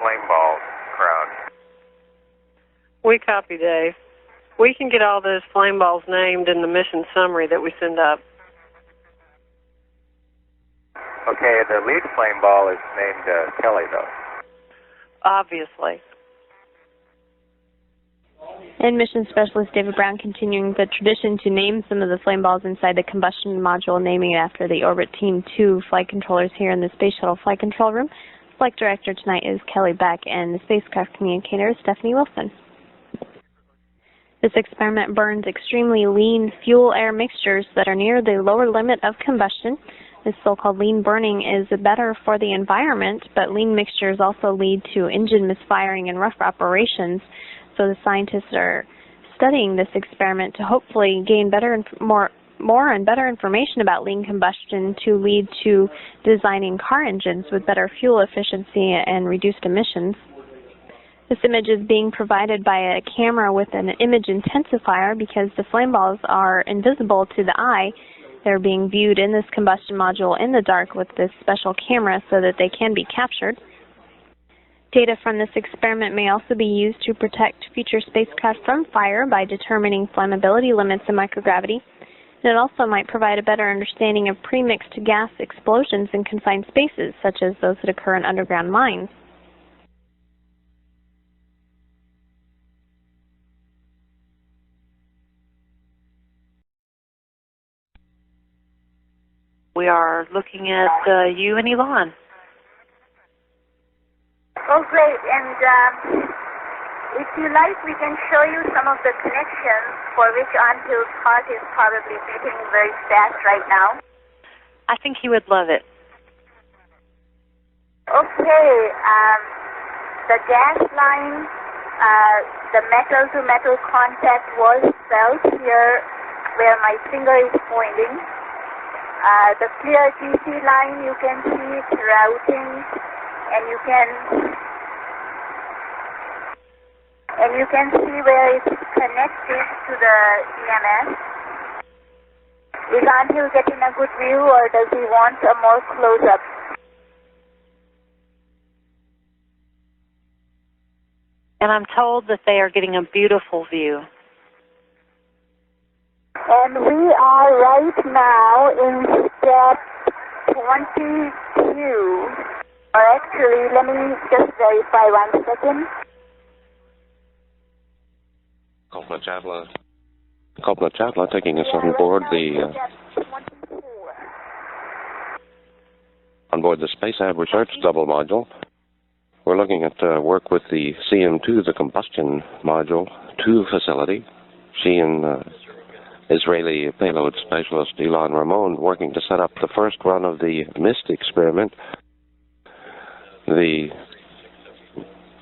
flame ball crowd. We copy, Dave. We can get all those flame balls named in the mission summary that we send up. Okay, the lead flame ball is named Kelly, though. Obviously. And Mission Specialist David Brown continuing the tradition to name some of the flame balls inside the combustion module, naming it after the Orbit Team 2 flight controllers here in the Space Shuttle Flight Control Room. Flight Director tonight is Kelly Beck, and the spacecraft communicator is Stephanie Wilson. This experiment burns extremely lean fuel-air mixtures that are near the lower limit of combustion. This so-called lean burning is better for the environment, but lean mixtures also lead to engine misfiring and rough operations. So the scientists are studying this experiment to hopefully gain more and better information about lean combustion to lead to designing car engines with better fuel efficiency and reduced emissions. This image is being provided by a camera with an image intensifier because the flame balls are invisible to the eye. They're being viewed in this combustion module in the dark with this special camera so that they can be captured. Data from this experiment may also be used to protect future spacecraft from fire by determining flammability limits in microgravity. And it also might provide a better understanding of premixed gas explosions in confined spaces, such as those that occur in underground mines. We are looking at you and Ilan. Oh, great. And if you like, we can show you some of the connections for which Antil's heart is probably beating very fast right now. I think he would love it. Okay. The gas line, the metal-to-metal contact was felt here where my finger is pointing. The clear GC line, you can see it routing, and you can see where it's connected to the EMS. Is Antil getting a good view, or does he want a more close-up? And I'm told that they are getting a beautiful view. And we are right now in step 22. Or actually, let me just verify 1 second. Kalpana Chawla taking us on board the SpaceHab research double module. We're looking at work with the CM2, the combustion module 2 facility. She and Israeli payload specialist Ilan Ramon working to set up the first run of the MIST experiment. The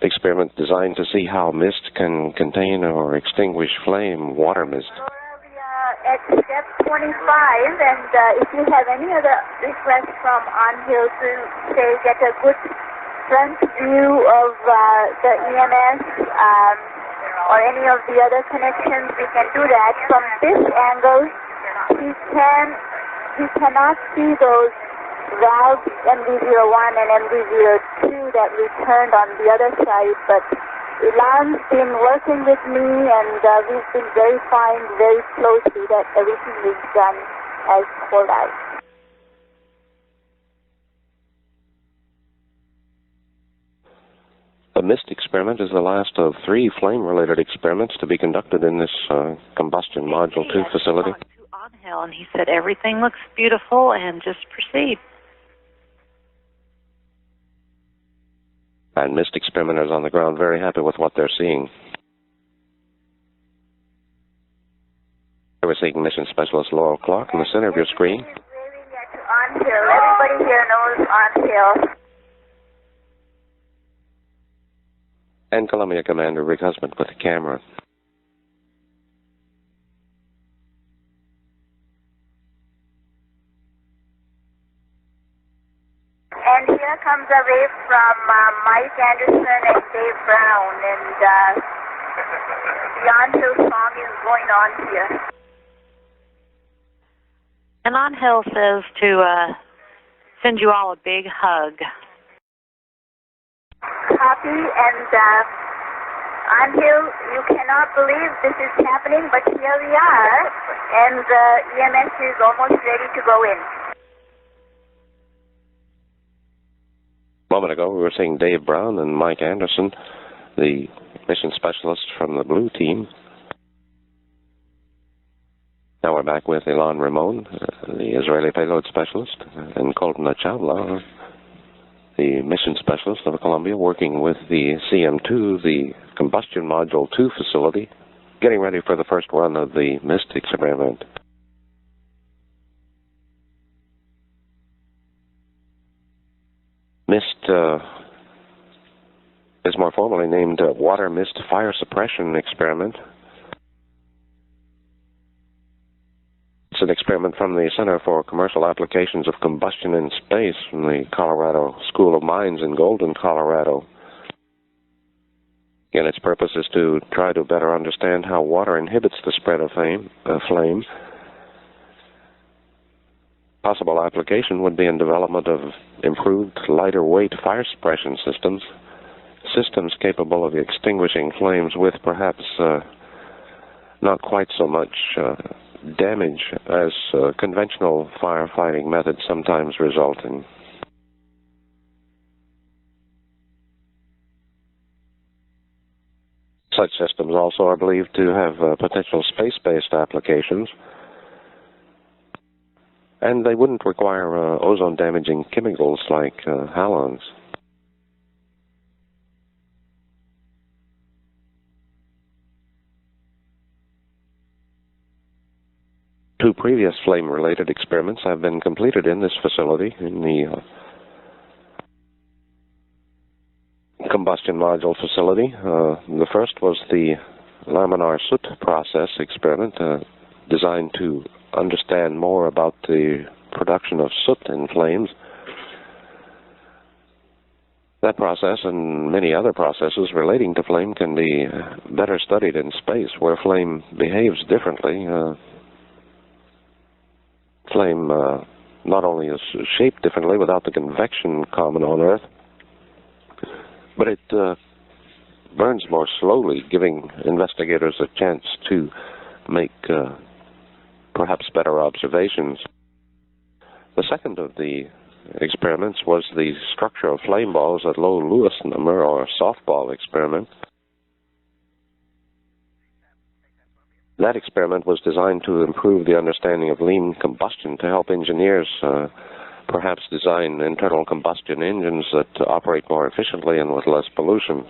experiment designed to see how mist can contain or extinguish flame, water mist. At step 25, and if you have any other requests from on-hill to, say, get a good front view of the EMS or any of the other connections, we can do that. From this angle, we cannot see those valves MD-01 and MD-02 that we turned on the other side, but Ilan's been working with me, and we've been verifying very closely that everything is done as called out. The MIST experiment is the last of 3 flame-related experiments to be conducted in this combustion module 2 facility. On hill, and he said everything looks beautiful, and just proceed. And MIST experimenters on the ground very happy with what they're seeing. We're seeing mission specialist Laurel Clark in the center of your screen. On hill, everybody here knows on hill. And Columbia Commander Rick Husband with the camera. And here comes a wave from Mike Anderson and Dave Brown, and the on-hill song is going on here. And on hill says to send you all a big hug. Copy, and on hill, you cannot believe this is happening, but here we are, and the EMS is almost ready to go in. A moment ago, we were seeing Dave Brown and Mike Anderson, the mission specialists from the blue team. Now we're back with Ilan Ramon, the Israeli payload specialist, and Kalpana Chawla, the mission specialist of Columbia, working with the CM2, the combustion module 2 facility, getting ready for the first run of the MIST experiment. MIST is more formally named Water Mist Fire Suppression Experiment. It's an experiment from the Center for Commercial Applications of Combustion in Space from the Colorado School of Mines in Golden, Colorado. Again, its purpose is to try to better understand how water inhibits the spread of flame. Possible application would be in development of improved, lighter weight fire suppression systems, systems capable of extinguishing flames with perhaps not quite so much damage as conventional firefighting methods sometimes result in. Such systems also are believed to have potential space-based applications, and they wouldn't require ozone-damaging chemicals like halons. Two previous flame-related experiments have been completed in this facility in the combustion module facility. The first was the laminar soot process experiment, designed to understand more about the production of soot in flames. That process and many other processes relating to flame can be better studied in space, where flame behaves differently. Flame not only is shaped differently without the convection common on Earth, but it burns more slowly, giving investigators a chance to make perhaps better observations. The second of the experiments was the structure of flame balls at low Lewis number, or softball experiment. That experiment was designed to improve the understanding of lean combustion, to help engineers perhaps design internal combustion engines that operate more efficiently and with less pollution.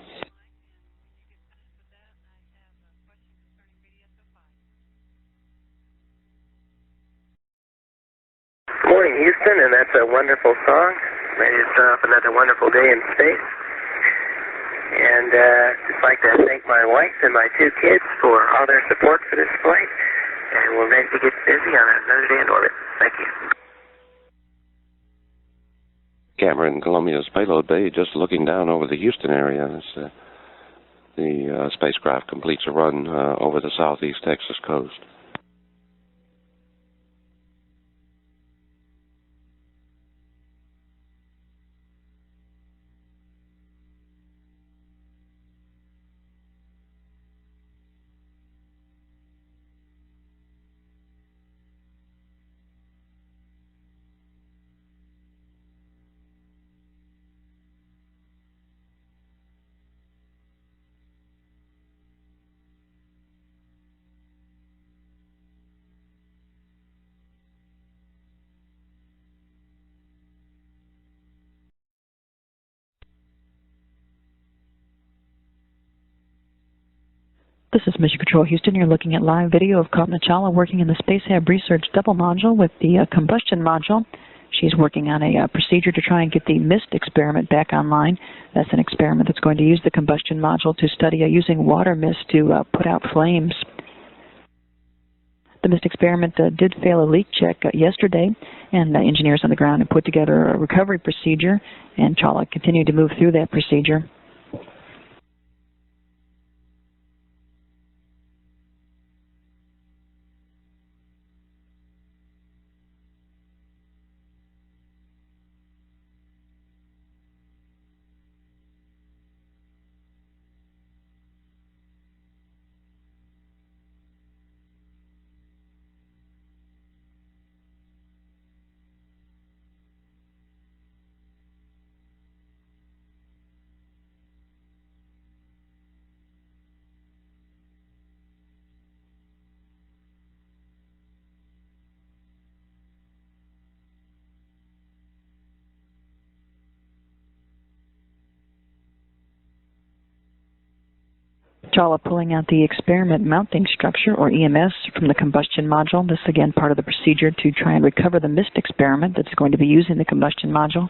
Good morning, Houston, and that's a wonderful song. Made us up another wonderful day in space. And just like to thank my wife and my two kids for all their support for this flight. And we're ready to get busy on another day in orbit. Thank you. Camera in Columbia's payload bay, just looking down over the Houston area as the spacecraft completes a run over the southeast Texas coast. This is Mission Control Houston. You're looking at live video of Kalpana Chawla working in the SpaceHab Research double module with the combustion module. She's working on a procedure to try and get the MIST experiment back online. That's an experiment that's going to use the combustion module to study using water mist to put out flames. The MIST experiment did fail a leak check yesterday, and engineers on the ground have put together a recovery procedure, and Chawla continued to move through that procedure. Chawla pulling out the experiment mounting structure, or EMS, from the combustion module. This, again, part of the procedure to try and recover the MIST experiment that's going to be using the combustion module.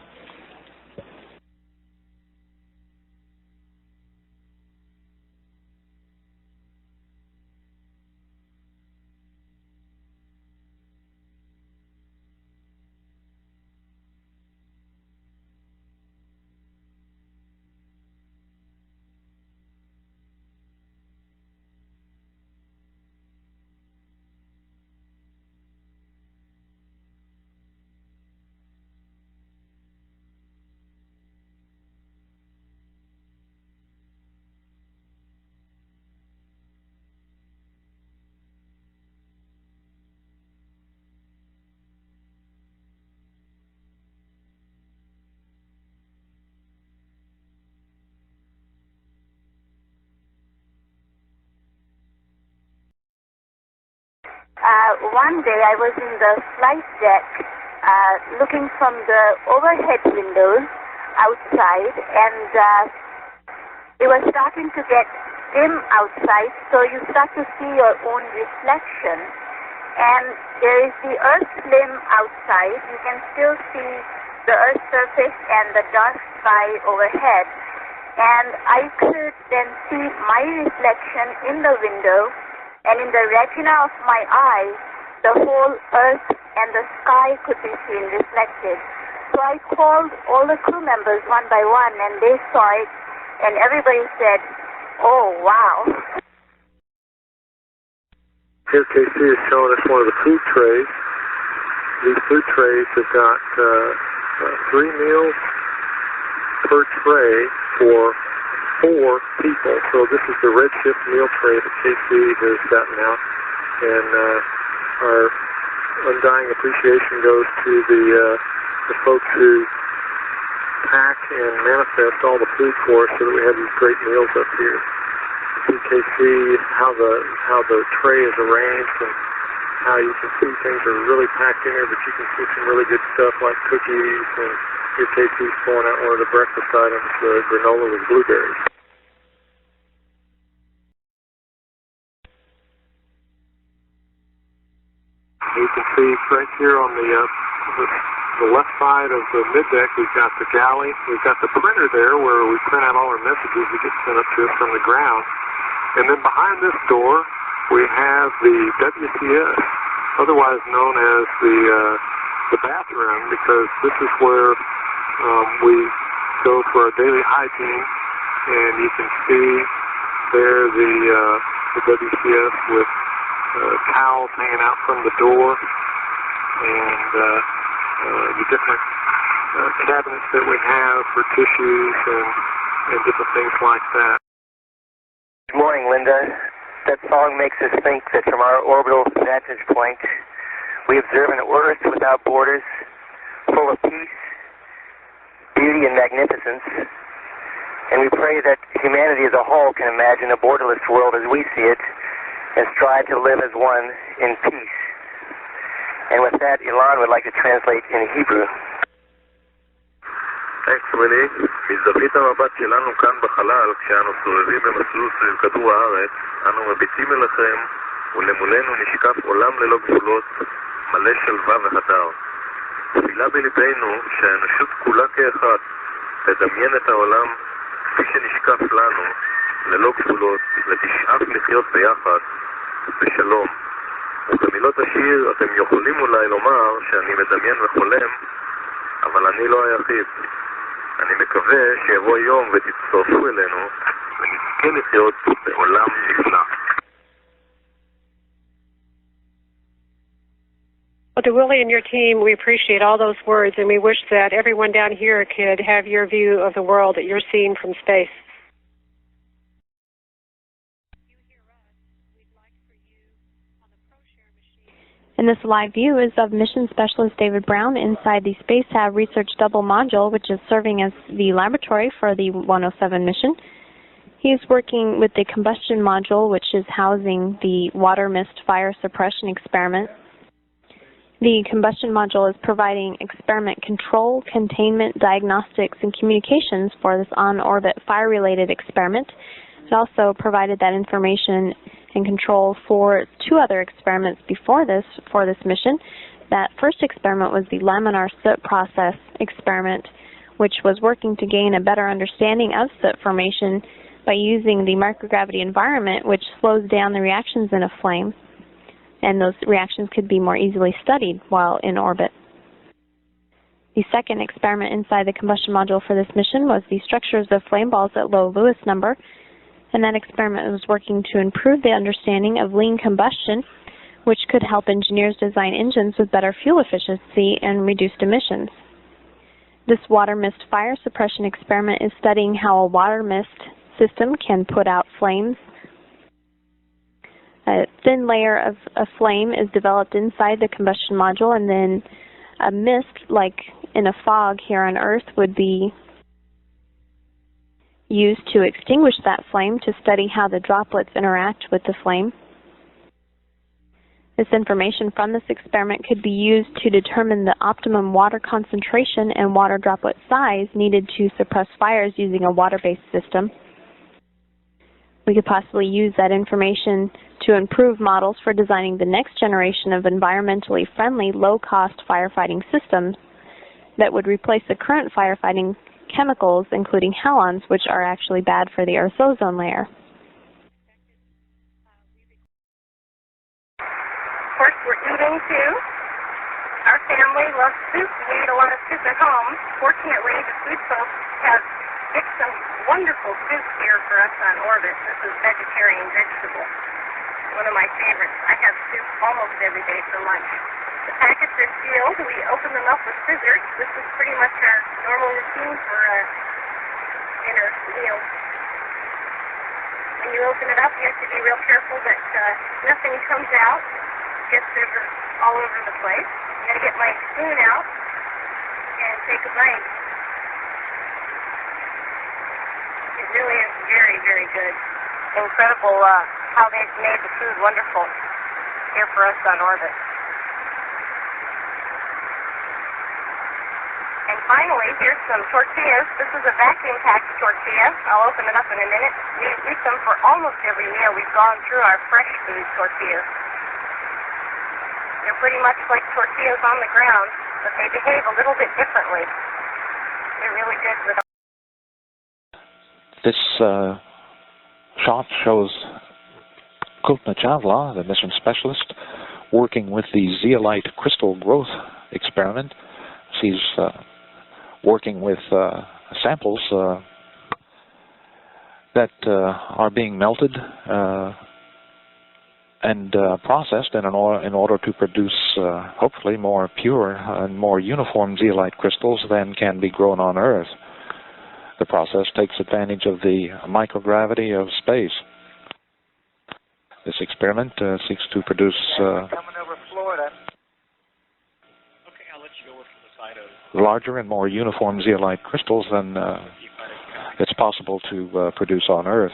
One day I was in the flight deck looking from the overhead windows outside, and it was starting to get dim outside, so you start to see your own reflection. And there is the Earth's limb outside. You can still see the Earth's surface and the dark sky overhead. And I could then see my reflection in the window, and in the retina of my eye, the whole Earth and the sky could be seen reflected. So I called all the crew members one by one, and they saw it, and everybody said, "Oh, wow." Here KC is showing us one of the food trays. These food trays have got 3 meals per tray for 4 people. So this is the redshift meal tray that KC has gotten out, and our undying appreciation goes to the folks who pack and manifest all the food for us so that we have these great meals up here. You can see how the tray is arranged and how you can see things are really packed in here, but you can see some really good stuff like cookies, and here KC's pulling out one of the breakfast items, granola with blueberries. You can see right here on the left side of the mid-deck, we've got the galley. We've got the printer there where we print out all our messages that get sent up to us from the ground. And then behind this door, we have the WCS, otherwise known as the bathroom, because this is where we go for our daily hygiene. And you can see there the WCS with towels hanging out from the door, and the different cabinets that we have for tissues and different things like that. Good morning, Linda. That song makes us think that from our orbital vantage point, we observe an Earth without borders, full of peace, beauty, and magnificence. And we pray that humanity as a whole can imagine a borderless world as we see it, and strive to live as one in peace. And with that, Ilan would like to translate in Hebrew. Thanks, Willie. מזווית המבט שלנו כאן בחלל, כשאנו סובבים במסלול סביב כדור הארץ, אנו מביטים אליכם, ולמולנו נשקף עולם ללא גבולות, מלא שלווה והדר. תפילה בלבנו שהאנושות כולה כאחד תדמיין את העולם כפי שנשקף לנו, ללא גבולות, ותשאף לחיות ביחד, בשלום. ובמילות השיר אתם יכולים אולי לומר שאני מדמיין וחולם, אבל אני לא היחיד. אני מקווה שיבוא יום ותצטרפו אלינו ונזכה לחיות בעולם נפלא. Well, to Willie and your team, we appreciate all those words, and we wish that everyone down here could have your view of the world that you're seeing from space. And this live view is of Mission Specialist David Brown inside the SpaceHab Research Double Module, which is serving as the laboratory for the 107 mission. He's working with the combustion module, which is housing the water mist fire suppression experiment. The combustion module is providing experiment control, containment, diagnostics, and communications for this on-orbit fire-related experiment. It also provided that information and control for two other experiments before this for this mission. That first experiment was the laminar soot process experiment, which was working to gain a better understanding of soot formation by using the microgravity environment, which slows down the reactions in a flame, and those reactions could be more easily studied while in orbit. The second experiment inside the combustion module for this mission was the structures of flame balls at low Lewis number, and that experiment was working to improve the understanding of lean combustion, which could help engineers design engines with better fuel efficiency and reduced emissions. This water mist fire suppression experiment is studying how a water mist system can put out flames. A thin layer of a flame is developed inside the combustion module, and then a mist, like in a fog here on Earth, would be used to extinguish that flame to study how the droplets interact with the flame. This information from this experiment could be used to determine the optimum water concentration and water droplet size needed to suppress fires using a water-based system. We could possibly use that information to improve models for designing the next generation of environmentally friendly, low-cost firefighting systems that would replace the current firefighting chemicals, including halons, which are actually bad for the Earth's ozone layer. Of course, we're eating too. Our family loves soup. We eat a lot of soup at home. Fortunately, the food folks have picked some wonderful soup here for us on orbit. This is vegetarian vegetable. One of my favorites. I have soup almost every day for lunch. The packets are sealed. We open them up with scissors. This is pretty much our normal routine for a dinner meal. When you open it up, you have to be real careful that nothing comes out. gets all over the place. I'm going to get my spoon out and take a bite. It really is very, very good. Incredible how they've made the food wonderful here for us on orbit. And finally, here's some tortillas. This is a vacuum-packed tortilla. I'll open it up in a minute. We eat them for almost every meal. We've gone through our fresh food tortillas. They're pretty much like tortillas on the ground, but they behave a little bit differently. They're really good with. This shot shows Kalpana Chawla, the mission specialist, working with the zeolite crystal growth experiment. She's working with samples that are being melted and processed in order to produce hopefully more pure and more uniform zeolite crystals than can be grown on Earth. The process takes advantage of the microgravity of space. This experiment seeks to produce larger and more uniform zeolite crystals than it's possible to produce on Earth.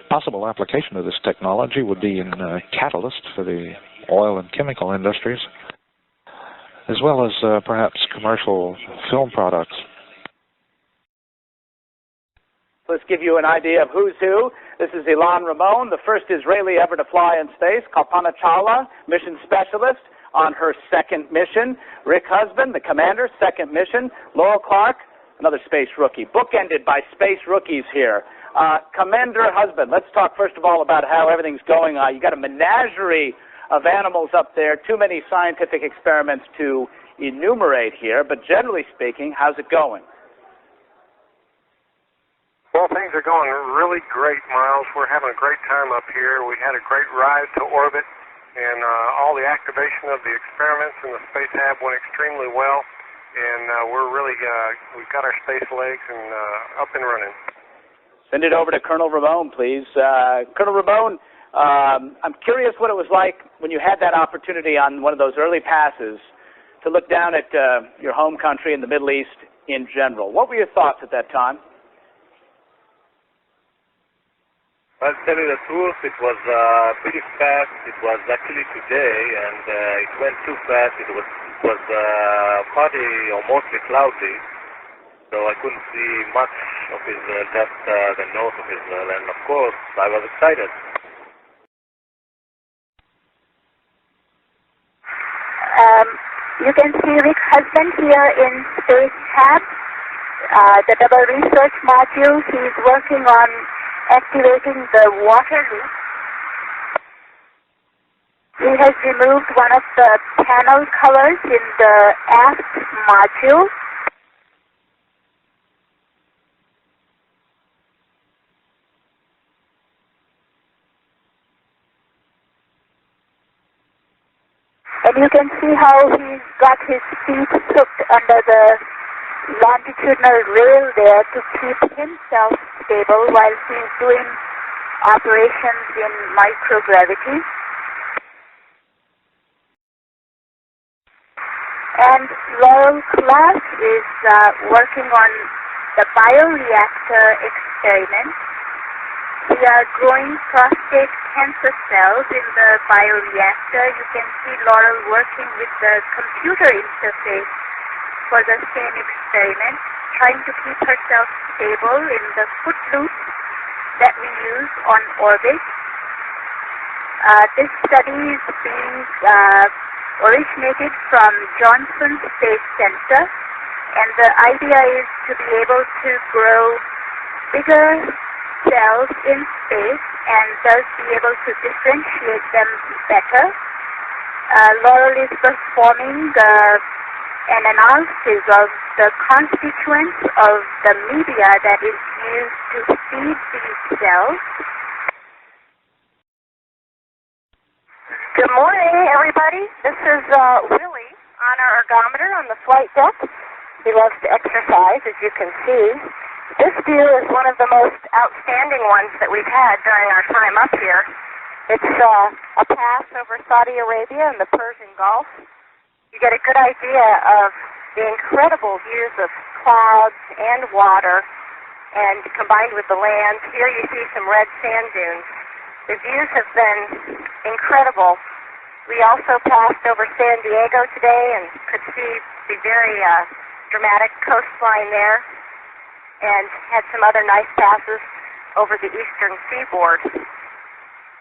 Possible application of this technology would be in catalysts for the oil and chemical industries, as well as perhaps commercial film products. Let's give you an idea of who's who. This is Ilan Ramon, the first Israeli ever to fly in space. Kalpana Chawla, mission specialist on her second mission. Rick Husband, the commander, second mission. Laurel Clark, another space rookie. Bookended by space rookies here. Commander Husband, let's talk first of all about how everything's going. You got a menagerie of animals up there, too many scientific experiments to enumerate here, but generally speaking, how's it going? Well, things are going really great, Miles. We're having a great time up here. We had a great ride to orbit, and all the activation of the experiments in the SpaceHab went extremely well, and we're really, we've got our space legs and up and running. Send it over to Colonel Ramon, please. Colonel Ramon, I'm curious what it was like when you had that opportunity on one of those early passes to look down at your home country and the Middle East in general. What were your thoughts at that time? I'll tell you the truth, it was pretty fast. It was actually today, and it went too fast. It was partly or mostly cloudy, so I couldn't see much of just the north of Israel, and of course, I was excited. You can see Rick Husband here in SpaceHab, the double research module. He's working on activating the water loop. He has removed one of the panel colors in the aft module. And you can see how he's got his feet hooked under the longitudinal rail there to keep himself stable while he's doing operations in microgravity. And Laurel Clark is working on the bioreactor experiment. We are growing prostate cancer cells in the bioreactor. You can see Laurel working with the computer interface for the same experiment, trying to keep herself stable in the foot loop that we use on orbit. This study is being originated from Johnson Space Center, and the idea is to be able to grow bigger cells in space and thus be able to differentiate them better. Laurel is performing an analysis of the constituents of the media that is used to feed these cells. Good morning, everybody. This is Willie on our ergometer on the flight deck. He loves to exercise, as you can see. This view is one of the most outstanding ones that we've had during our time up here. It's a pass over Saudi Arabia and the Persian Gulf. You get a good idea of the incredible views of clouds and water, and combined with the land, here you see some red sand dunes. The views have been incredible. We also passed over San Diego today and could see the very dramatic coastline there, and had some other nice passes over the eastern seaboard.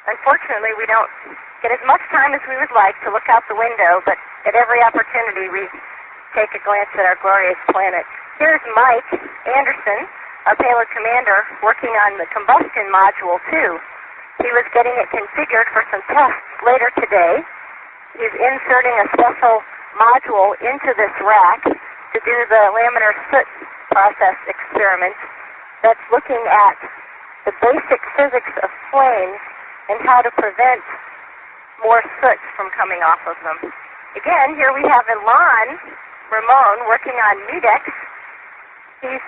Unfortunately, we don't get as much time as we would like to look out the window, but at every opportunity we take a glance at our glorious planet. Here's Mike Anderson, our payload commander, working on the combustion module too. He was getting it configured for some tests later today. He's inserting a special module into this rack to do the laminar soot process experiment that's looking at the basic physics of flames and how to prevent more soot from coming off of them. Again, here we have Ilan Ramon working on MEIDEX. He's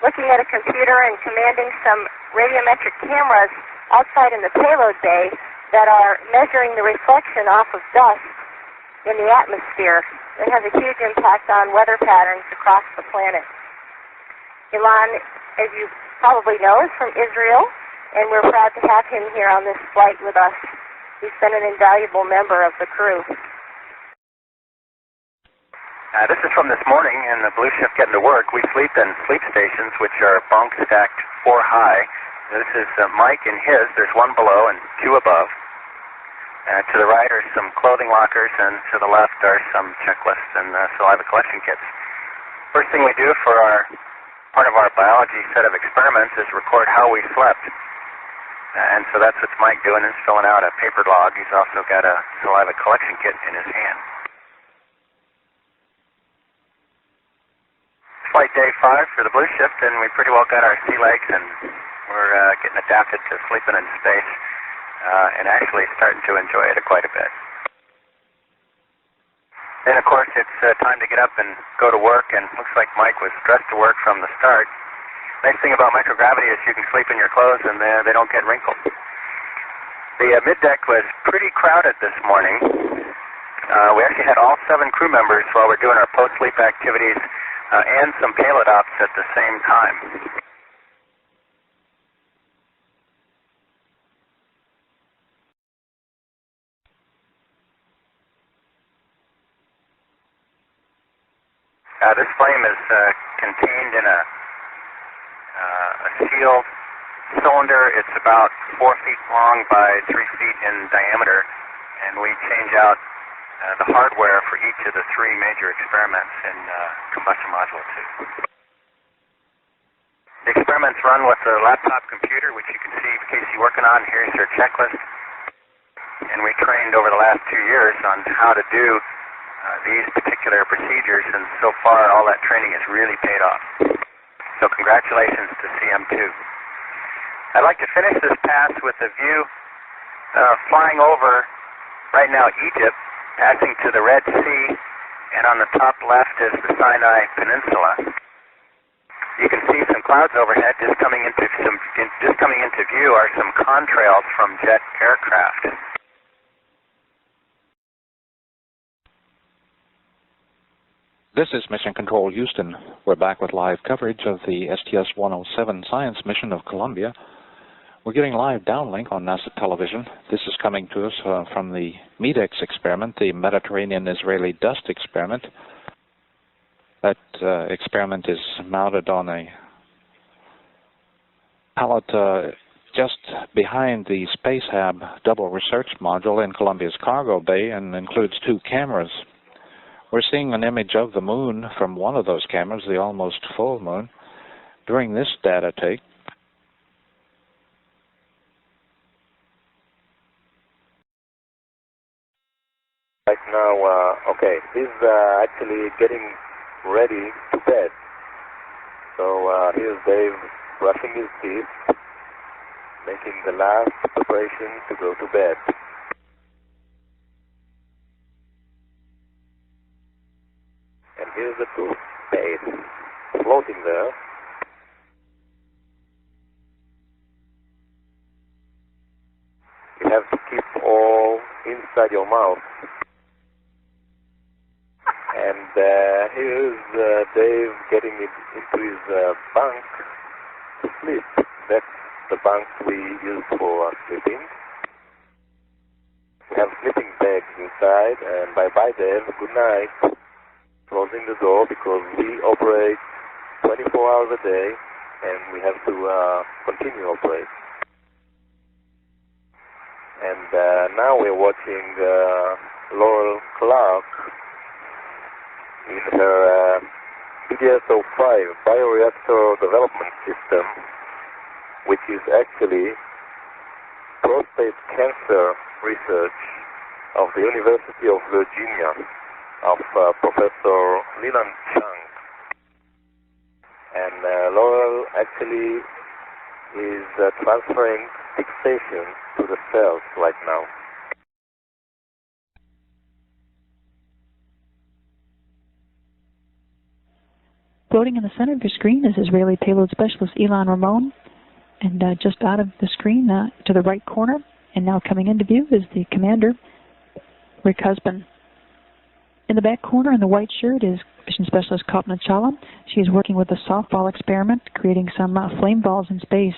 looking at a computer and commanding some radiometric cameras outside in the payload bay that are measuring the reflection off of dust in the atmosphere. It has a huge impact on weather patterns across the planet. Ilan, as you probably know, is from Israel, and we're proud to have him here on this flight with us. He's been an invaluable member of the crew. This is from this morning in the blue shift getting to work. We sleep in sleep stations, which are bunk stacked 4 high. This is Mike and his. There's one below and 2 above. To the right are some clothing lockers, and to the left are some checklists and saliva collection kits. First thing we do for part of our biology set of experiments is record how we slept. And so that's what Mike doing, is filling out a paper log. He's also got a saliva collection kit in his hand. Flight day 5 for the blue shift, and we pretty well got our sea legs, and we're getting adapted to sleeping in space, and actually starting to enjoy it quite a bit. Then, of course, it's time to get up and go to work, and looks like Mike was dressed to work from the start. Nice thing about microgravity is you can sleep in your clothes and they don't get wrinkled. The mid-deck was pretty crowded this morning. We actually had all 7 crew members while we're doing our post-sleep activities and some payload ops at the same time. This flame is contained in a sealed cylinder. It's about 4 feet long by 3 feet in diameter, and we change out the hardware for each of the 3 major experiments in combustion module 2. The experiments run with a laptop computer, which you can see Casey working on. Here's her checklist, and we trained over the last 2 years on how to do these particular procedures, and so far all that training has really paid off. So congratulations to CM2. I'd like to finish this pass with a view flying over, right now, Egypt, passing to the Red Sea, and on the top left is the Sinai Peninsula. You can see some clouds overhead. Just coming into view are some contrails from jet aircraft. This is Mission Control Houston. We're back with live coverage of the STS-107 science mission of Columbia. We're getting live downlink on NASA television. This is coming to us from the MEIDEX experiment, the Mediterranean Israeli Dust experiment. That experiment is mounted on a pallet just behind the SpaceHab double research module in Columbia's cargo bay, and includes 2 cameras. We're seeing an image of the moon from one of those cameras, the almost full moon, during this data take. Right now, okay, he's actually getting ready to bed. So here's Dave brushing his teeth, making the last preparation to go to bed. And here's the proof base floating there. We have all inside your mouth. And here's Dave getting into his bunk to sleep. That's the bunk we use for sleeping. We have sleeping bags inside, and bye-bye Dave, good night. Closing the door because we operate 24 hours a day and we have to continue to operate. And now we're watching Laurel Clark in her BDS-05 bioreactor development system, which is actually prostate cancer research of the University of Virginia of Professor Ilan Ramon. And Laurel actually is transferring fixation to the cells right now. Floating in the center of your screen is Israeli payload specialist Ilan Ramon, and just out of the screen to the right corner, and now coming into view, is the commander, Rick Husband. In the back corner in the white shirt is mission specialist Kalpana Chawla. She is working with a softball experiment, creating some flame balls in space.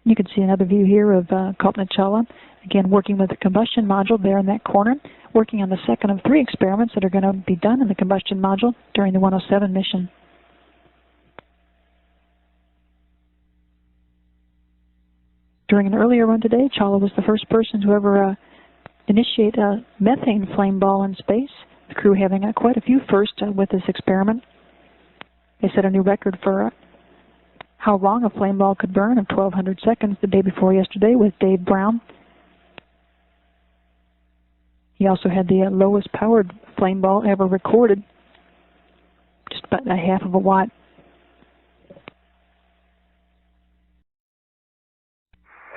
You can see another view here of Kalpana Chawla, again working with the combustion module there in that corner, working on the second of 3 experiments that are going to be done in the combustion module during the 107 mission. During an earlier run today, Chawla was the first person to ever initiate a methane flame ball in space, the crew having quite a few firsts with this experiment. They set a new record for how long a flame ball could burn of 1,200 seconds the day before yesterday with Dave Brown. He also had the lowest powered flame ball ever recorded, just about a half of a watt.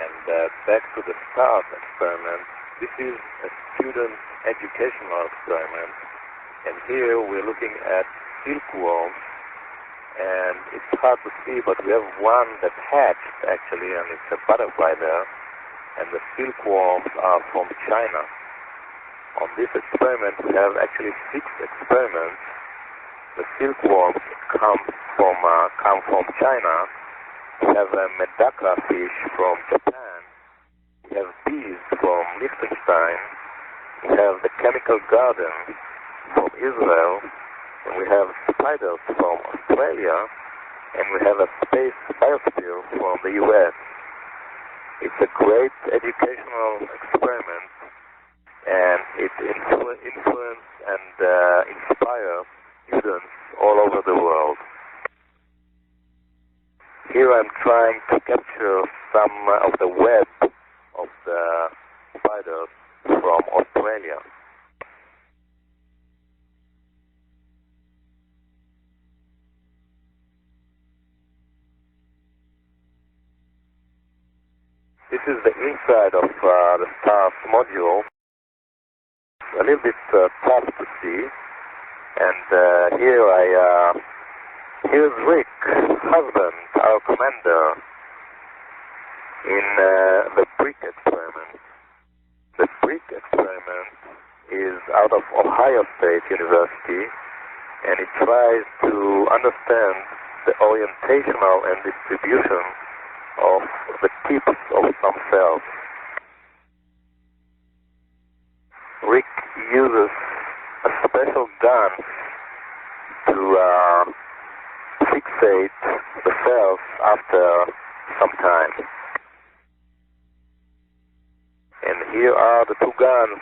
And back to the start experiment. This is a student educational experiment, and here we're looking at silkworms. And it's hard to see, but we have one that hatched actually, and it's a butterfly there, and the silkworms are from China. On this experiment we have actually 6 experiments. The silkworms come from China. We have a medaka fish from Japan. We have bees from Liechtenstein. We have the chemical garden from Israel. And we have spiders from Australia, and we have a space biosphere from the US. It's a great educational experiment, and it influence and inspire students all over the world. Here I'm trying to capture some of the web of the spiders from Australia. This is the inside of the STARS module. A little bit tough to see. And here's Rick Husband, our commander, in the brick experiment. The brick experiment is out of Ohio State University, and it tries to understand the orientational and distribution of the tips of some cells. Rick uses a special gun to fixate the cells after some time. And here are the 2 guns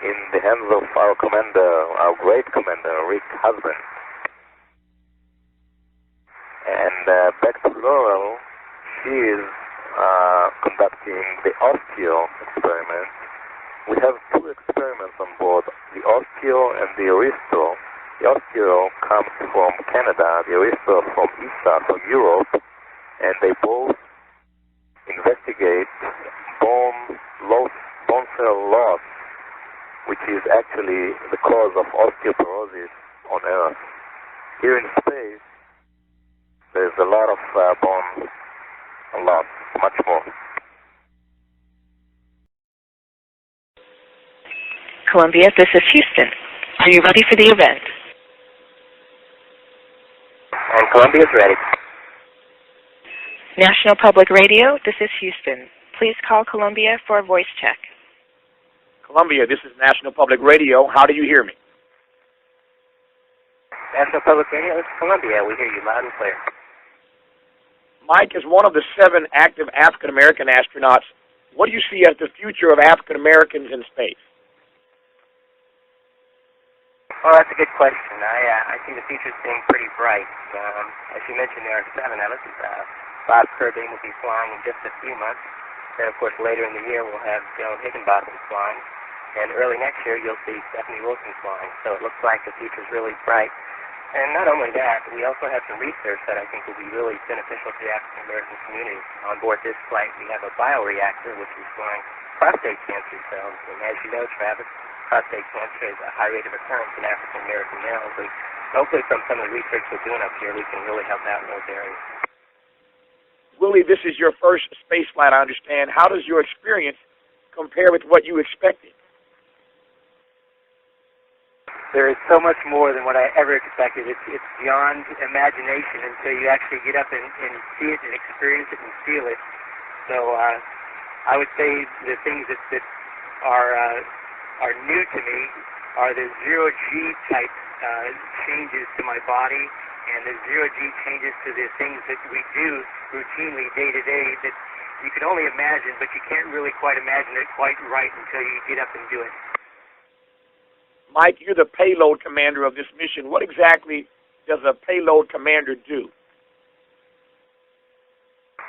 in the hands of our commander, our great commander, Rick Husband. And back to Laurel. She is conducting the osteo experiment. We have 2 experiments on board, the osteo and the aristo, The osteo comes from Canada, the oyster from ESA, from Europe, and they both investigate bone cell loss, which is actually the cause of osteoporosis on Earth. Here in space, there's a lot of bone loss, much more. Columbia, this is Houston. Are you ready for the event? And Columbia's ready. National Public Radio, this is Houston. Please call Columbia for a voice check. Columbia, this is National Public Radio. How do you hear me? National Public Radio, this is Columbia. We hear you loud and clear. Mike, is one of the 7 active African American astronauts. What do you see as the future of African Americans in space? Well, that's a good question. I see the future as being pretty bright. As you mentioned, there are 7 of us. Bob Kirby will be flying in just a few months. Then, of course, later in the year, we'll have Joan Higginbotham flying. And early next year, you'll see Stephanie Wilson flying. So it looks like the future's really bright. And not only that, we also have some research that I think will be really beneficial to the African American community. On board this flight, we have a bioreactor, which is growing prostate cancer cells. And as you know, Travis, prostate cancer is a high rate of occurrence in African American males. And hopefully from some of the research we're doing up here, we can really help out in those areas. Willie, this is your first space flight, I understand. How does your experience compare with what you expected? There is so much more than what I ever expected. It's beyond imagination until you actually get up and see it and experience it and feel it. So I would say the things that are new to me are the zero-G type changes to my body, and the zero-G changes to the things that we do routinely day to day that you can only imagine, but you can't really quite imagine it quite right until you get up and do it. Mike, you're the payload commander of this mission. What exactly does a payload commander do?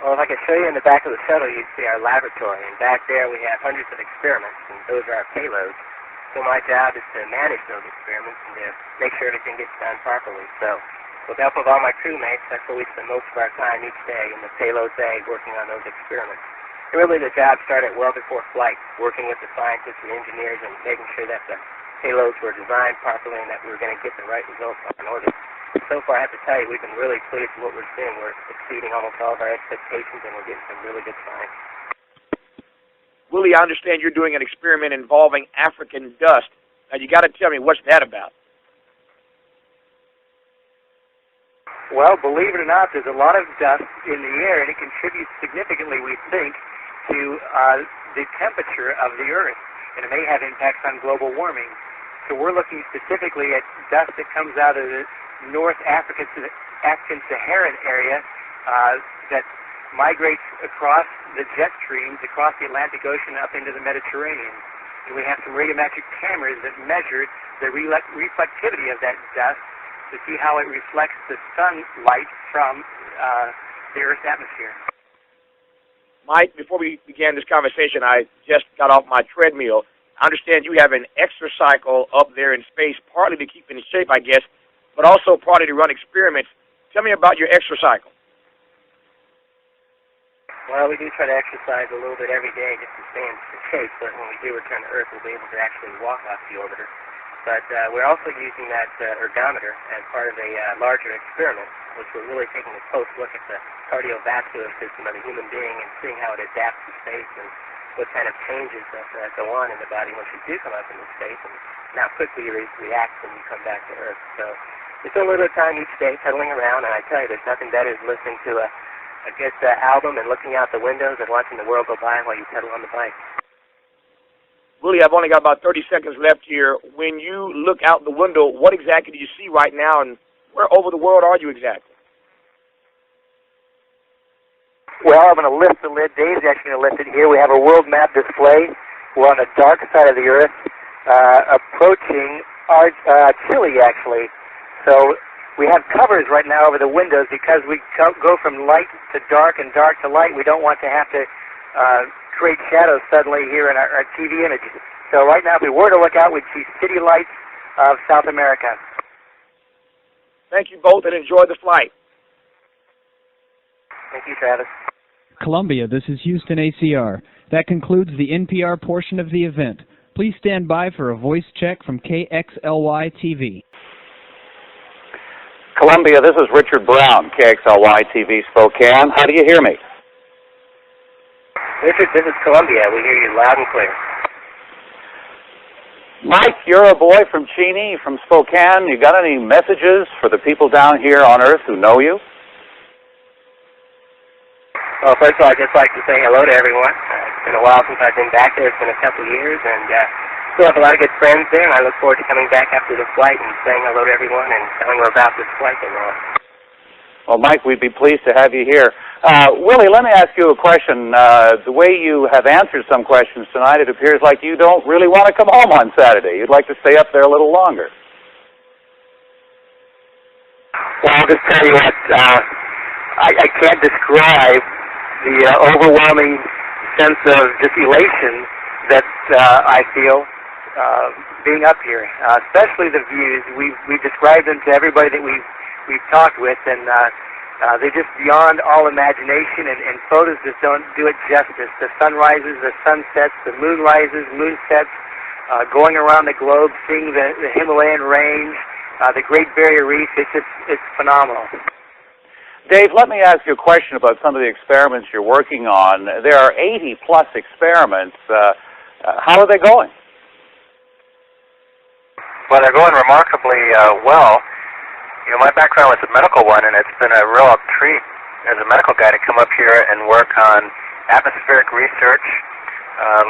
Well, if I could show you in the back of the shuttle, you'd see our laboratory, and back there we have hundreds of experiments, and those are our payloads. So my job is to manage those experiments and to make sure everything gets done properly. So with the help of all my crewmates, that's where we spend most of our time each day in the payload bay working on those experiments. And really the job started well before flight, working with the scientists and engineers and making sure that the payloads were designed properly and that we were going to get the right results on orbit. So far, I have to tell you, we've been really pleased with what we're seeing. We're exceeding almost all of our expectations, and we're getting some really good science. Willie, I understand you're doing an experiment involving African dust. Now, you got to tell me, what's that about? Well, believe it or not, there's a lot of dust in the air, and it contributes significantly, we think, to the temperature of the Earth, and it may have impacts on global warming. So we're looking specifically at dust that comes out of the North African Saharan area that migrates across the jet streams, across the Atlantic Ocean up into the Mediterranean. And we have some radiometric cameras that measure the reflectivity of that dust to see how it reflects the sunlight from the Earth's atmosphere. Mike, before we began this conversation, I just got off my treadmill. I understand you have an exercycle up there in space, partly to keep in shape, I guess, but also partly to run experiments. Tell me about your exercycle. Well, we do try to exercise a little bit every day just to stay in shape so that when we do return to Earth, we'll be able to actually walk off the orbiter. But we're also using that ergometer as part of a larger experiment, which we're really taking a close look at the cardiovascular system of the human being and seeing how it adapts to space and what kind of changes that go on in the body once you do come up into space and how quickly you react when you come back to Earth. So we spend a little bit of time each day pedaling around, and I tell you, there's nothing better than listening to a good album and looking out the windows and watching the world go by while you pedal on the bike. Willie, I've only got about 30 seconds left here. When you look out the window, what exactly do you see right now, and where over the world are you exactly? Well, I'm going to lift the lid. Dave's actually going to lift it here. We have a world map display. We're on the dark side of the Earth, approaching Chile, actually. So we have covers right now over the windows because we go from light to dark and dark to light. We don't want to have to create shadows suddenly here in our TV images. So right now, if we were to look out, we'd see city lights of South America. Thank you both and enjoy the flight. Thank you, Travis. Columbia, this is Houston ACR. That concludes the NPR portion of the event. Please stand by for a voice check from KXLY-TV. Columbia, this is Richard Brown, KXLY-TV Spokane. How do you hear me? Richard, this is Columbia. We hear you loud and clear. Mike, you're a boy from Cheney, from Spokane. You got any messages for the people down here on Earth who know you? Well, first of all, I'd just like to say hello to everyone. It's been a while since I've been back there. It's been a couple of years, and still have a lot of good friends there, and I look forward to coming back after the flight and saying hello to everyone and telling them about this flight that we're on. Well, Mike, we'd be pleased to have you here. Willie, let me ask you a question. The way you have answered some questions tonight, it appears like you don't really want to come home on Saturday. You'd like to stay up there a little longer. Well, I'll just tell you what, I can't describe the overwhelming sense of just elation that I feel being up here, especially the views. We've described them to everybody that we've talked with, and they're just beyond all imagination, and photos just don't do it justice. The sunrises, the sunsets, the moonrises, moonsets, going around the globe, seeing the Himalayan range, the Great Barrier Reef, it's phenomenal. Dave, let me ask you a question about some of the experiments you're working on. There are 80-plus experiments. How are they going? Well, they're going remarkably well. You know, my background was a medical one, and it's been a real treat as a medical guy to come up here and work on atmospheric research,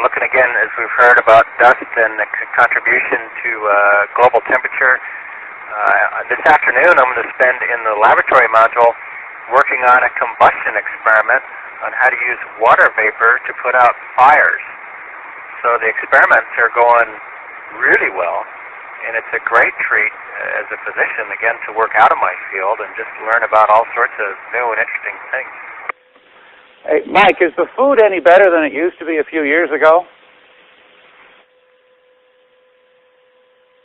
looking again, as we've heard, about dust and the contribution to global temperature. This afternoon, I'm going to spend in the laboratory module working on a combustion experiment on how to use water vapor to put out fires. So the experiments are going really well, and it's a great treat as a physician, again, to work out of my field and just learn about all sorts of new and interesting things. Hey, Mike, is the food any better than it used to be a few years ago?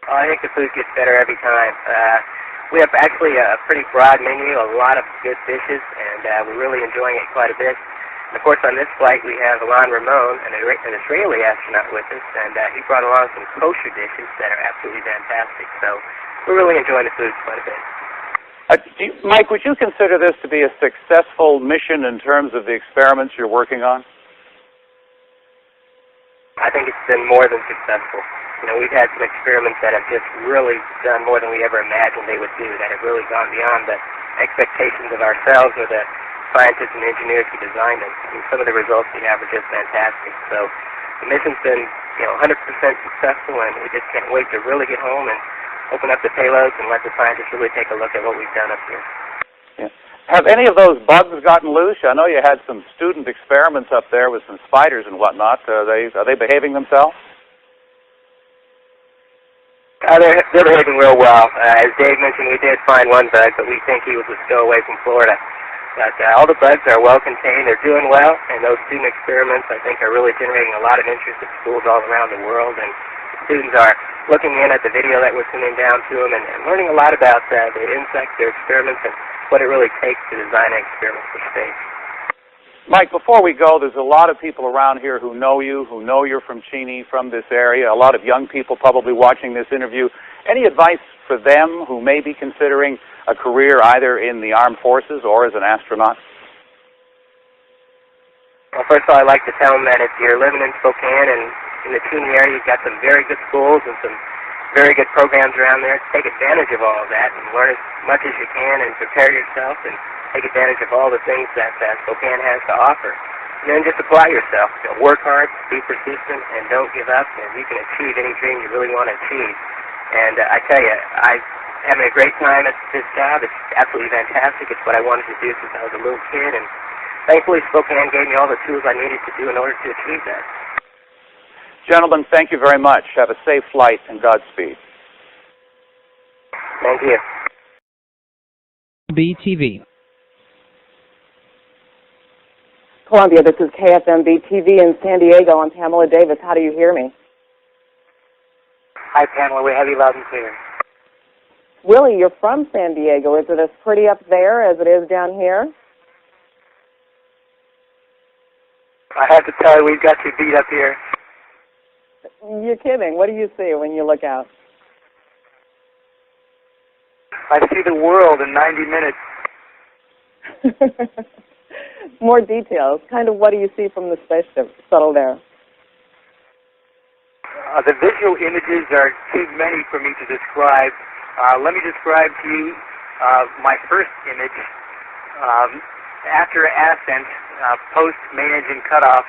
I think the food gets better every time. We have actually a pretty broad menu, a lot of good dishes, and we're really enjoying it quite a bit. And of course, on this flight, we have Ilan Ramon, an Israeli astronaut with us, and he brought along some kosher dishes that are absolutely fantastic. So we're really enjoying the food quite a bit. Mike, would you consider this to be a successful mission in terms of the experiments you're working on? I think it's been more than successful. You know, we've had some experiments that have just really done more than we ever imagined they would do, that have really gone beyond the expectations of ourselves or the scientists and engineers who designed them. I mean, some of the results we have are just fantastic. So the mission's been, 100% successful, and we just can't wait to really get home and open up the payloads and let the scientists really take a look at what we've done up here. Yeah. Have any of those bugs gotten loose? I know you had some student experiments up there with some spiders and whatnot. Are they behaving themselves? They're behaving real well. As Dave mentioned, we did find one bug, but we think he was a stowaway from Florida. But all the bugs are well contained. They're doing well, and those student experiments, I think, are really generating a lot of interest at schools all around the world. And students are looking in at the video that we're sending down to them and learning a lot about the insects, their experiments, and what it really takes to design an experiment for space. Mike, before we go, there's a lot of people around here who know you're from Cheney, from this area, a lot of young people probably watching this interview. Any advice for them who may be considering a career either in the armed forces or as an astronaut? Well, first of all, I'd like to tell them that if you're living in Spokane and in the Cheney area, you've got some very good schools and some very good programs around there. Take advantage of all of that and learn as much as you can and prepare yourself and take advantage of all the things that Spokane has to offer. And then just apply yourself. Work hard, be persistent, and don't give up, and you can achieve any dream you really want to achieve. And I tell you, I'm having a great time at this job. It's absolutely fantastic. It's what I wanted to do since I was a little kid, and thankfully Spokane gave me all the tools I needed to do in order to achieve that. Gentlemen, thank you very much. Have a safe flight and Godspeed. Thank you. KXMB-TV. Columbia, this is KXMB-TV in San Diego. I'm Pamela Davis. How do you hear me? Hi, Pamela. We have you loud and clear. Willie, you're from San Diego. Is it as pretty up there as it is down here? I have to tell you, we've got you beat up here. You're kidding. What do you see when you look out? I see the world in 90 minutes. More details. Kind of what do you see from the space shuttle there? The visual images are too many for me to describe. Let me describe to you my first image. After ascent, post-main engine cutoff,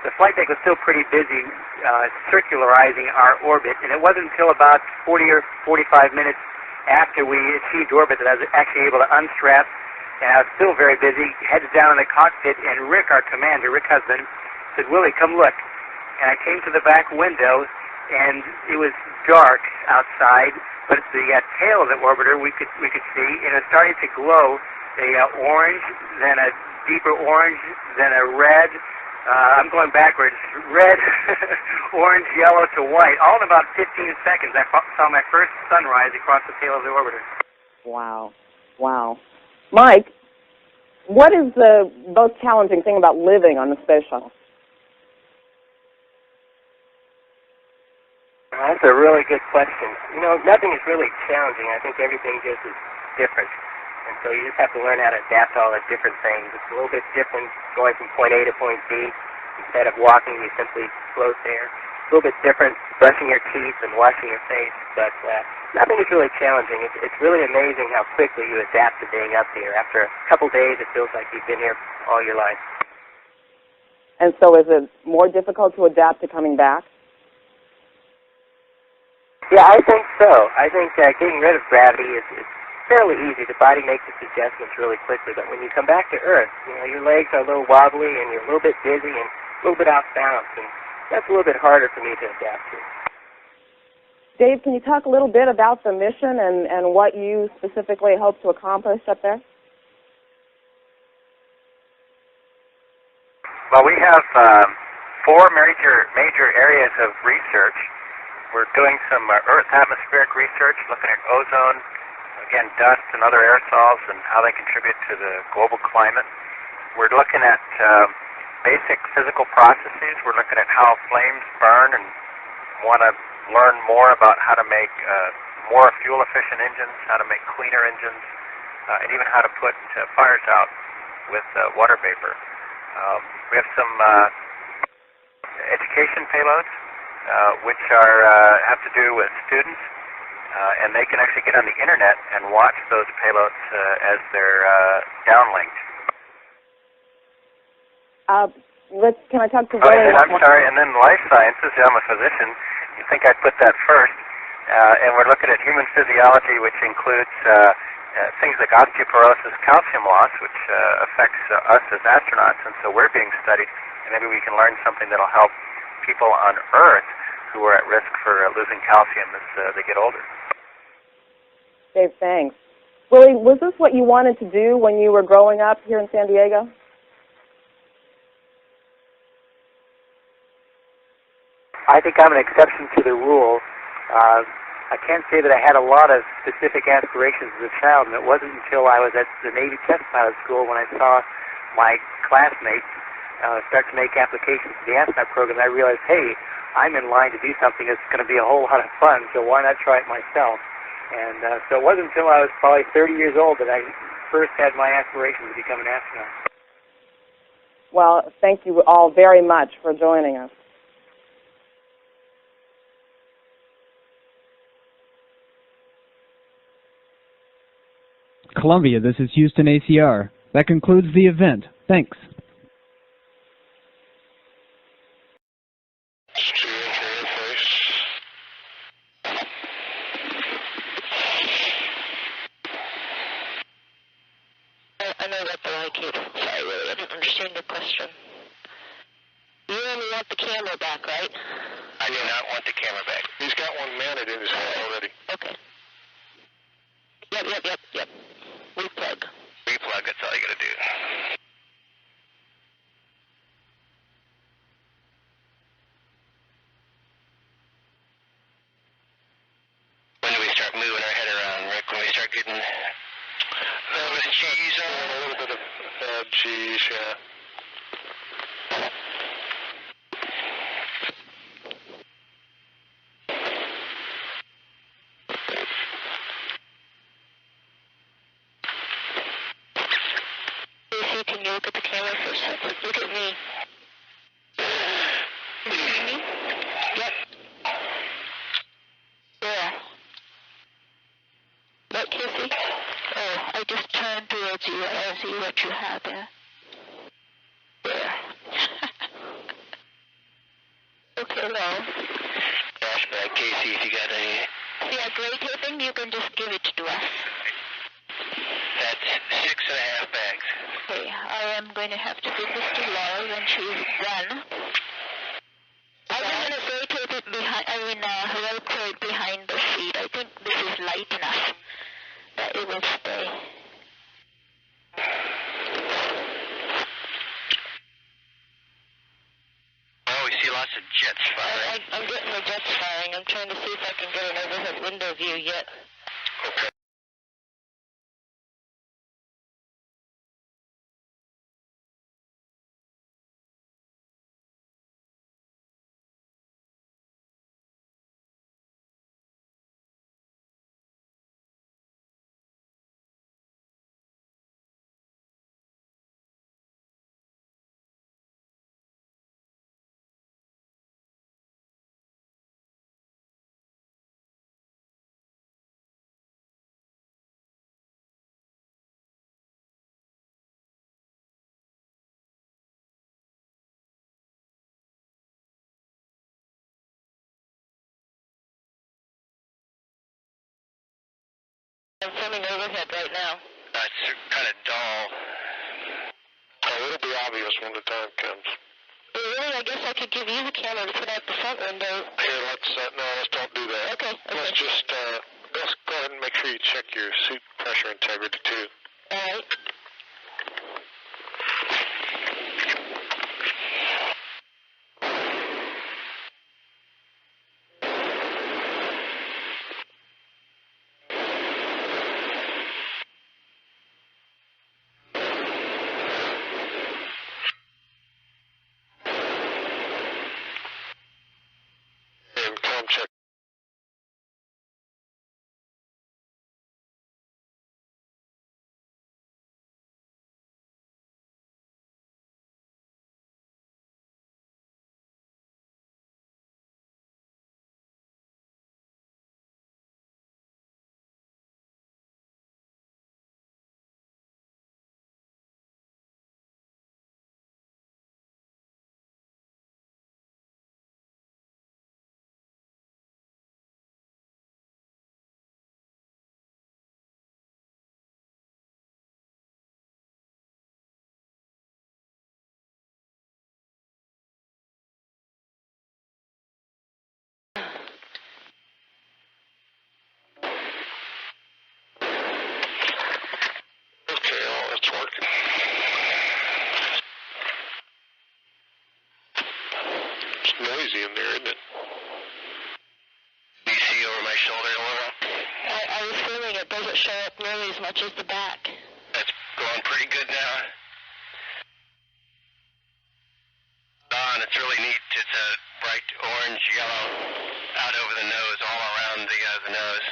the flight deck was still pretty busy circularizing our orbit, and it wasn't until about 40 or 45 minutes after we achieved orbit that I was actually able to unstrap, and I was still very busy, headed down in the cockpit, and Rick, our commander, Rick Husband, said, "Willie, come look." And I came to the back window, and it was dark outside, but the tail of the orbiter we could see, and it started to glow, a orange, then a deeper orange, then a red. I'm going backwards. Red, orange, yellow to white. All in about 15 seconds, I saw my first sunrise across the tail of the orbiter. Wow. Wow. Mike, what is the most challenging thing about living on the space shuttle? That's a really good question. You know, nothing is really challenging. I think everything just is different. And so you just have to learn how to adapt to all the different things. It's a little bit different going from point A to point B. Instead of walking, you simply float there. It's a little bit different brushing your teeth and washing your face, but nothing is really challenging. It's really amazing how quickly you adapt to being up here. After a couple days, it feels like you've been here all your life. And so is it more difficult to adapt to coming back? Yeah, I think so. I think getting rid of gravity is fairly easy. The body makes its adjustments really quickly, but when you come back to Earth, you know, your legs are a little wobbly and you're a little bit dizzy and a little bit off balance, and that's a little bit harder for me to adapt to. Dave, can you talk a little bit about the mission and what you specifically hope to accomplish up there? Well, we have four major areas of research. We're doing some Earth atmospheric research, looking at ozone, again, dust and other aerosols and how they contribute to the global climate. We're looking at basic physical processes. We're looking at how flames burn and want to learn more about how to make more fuel-efficient engines, how to make cleaner engines, and even how to put fires out with water vapor. We have some education payloads, which have to do with students. And they can actually get on the internet and watch those payloads as they're downlinked. Can I talk to Willie? I'm sorry, and then life sciences. I'm a physician. You think I'd put that first? And we're looking at human physiology, which includes things like osteoporosis, calcium loss, which affects us as astronauts, and so we're being studied. And maybe we can learn something that'll help people on Earth who are at risk for losing calcium as they get older. Dave, thanks. Willie, was this what you wanted to do when you were growing up here in San Diego? I think I'm an exception to the rule. I can't say that I had a lot of specific aspirations as a child, and it wasn't until I was at the Navy Test Pilot School when I saw my classmates start to make applications to the astronaut program, I realized, hey, I'm in line to do something that's going to be a whole lot of fun, so why not try it myself? And so it wasn't until I was probably 30 years old that I first had my aspiration to become an astronaut. Well, thank you all very much for joining us. Columbia, this is Houston ACR. That concludes the event. Thanks. I know that, but I can't. Sorry, really, I didn't understand your question. You only want the camera back, right? I do not want the camera back. He's got one mounted in his head already. Okay. Yep. Replug. Replug, that's all you gotta do. When do we start moving our head around, Rick? geez, yeah. Casey, can you look at the camera for a second? Look at me. Can you see me? Yep. Yeah. What, Casey? Oh, I just turned towards you. I don't see what you have there. There. Okay, Laurel. Flashback, Casey, if you got any. Yeah, gray taping, you can just give it to us. That's 6.5 bags. Okay, I am going to have to give this to Laurel when she's done. I'm going to gray tape it behind, Velcro it behind the seat. I think this is light enough that it will stay. Oh, we see lots of jets firing. I'm getting the jets firing. I'm trying to see if I can get an overhead window view yet. Okay. I'm filming overhead right now. That's kind of dull. Oh, it'll be obvious when the time comes. Really, I guess I could give you the camera to put out the front window. Here, let's don't do that. Okay. Let's just, let's go ahead and make sure you check your seat pressure integrity, too. All right. And com check. It's working. It's noisy in there, isn't it? Do you see over my shoulder, Laurel? I was feeling it doesn't show up nearly as much as the back. That's going pretty good now. And it's really neat. It's a bright orange yellow out over the nose, all around the nose.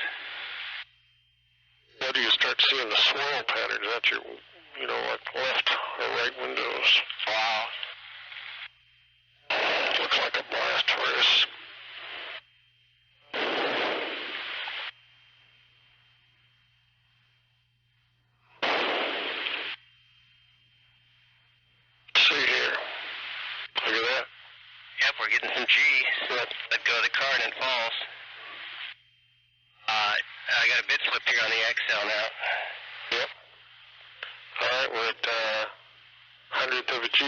What do you start seeing the swirl patterns? That's your, like left or right windows. Wow. Looks like a blast furnace. See here. Look at that. Yep, we're getting some G. Let go of the car and it falls. I got a bit slip here on the XL now. Yep. All right, we're at 100th of a G.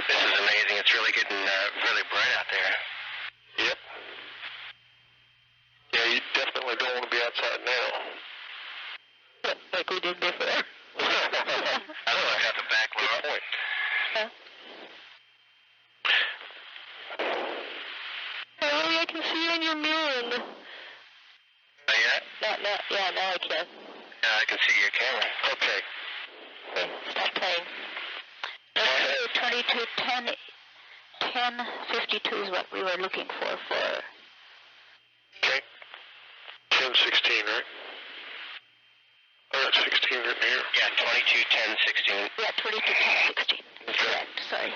This is amazing. It's really getting really bright out there. Yep. Yeah, you definitely don't want to be outside now. Like we did before. I don't know, I got the back point. Huh? Oh, I can see you in your mirror. Not yet? Yeah, now I see your camera. Okay. Stop playing. 2210, 1052 is what we were looking for. Okay. 1016, right? Oh, that's 16 right here. Yeah, 221016. Yeah, 221016. Correct, sorry.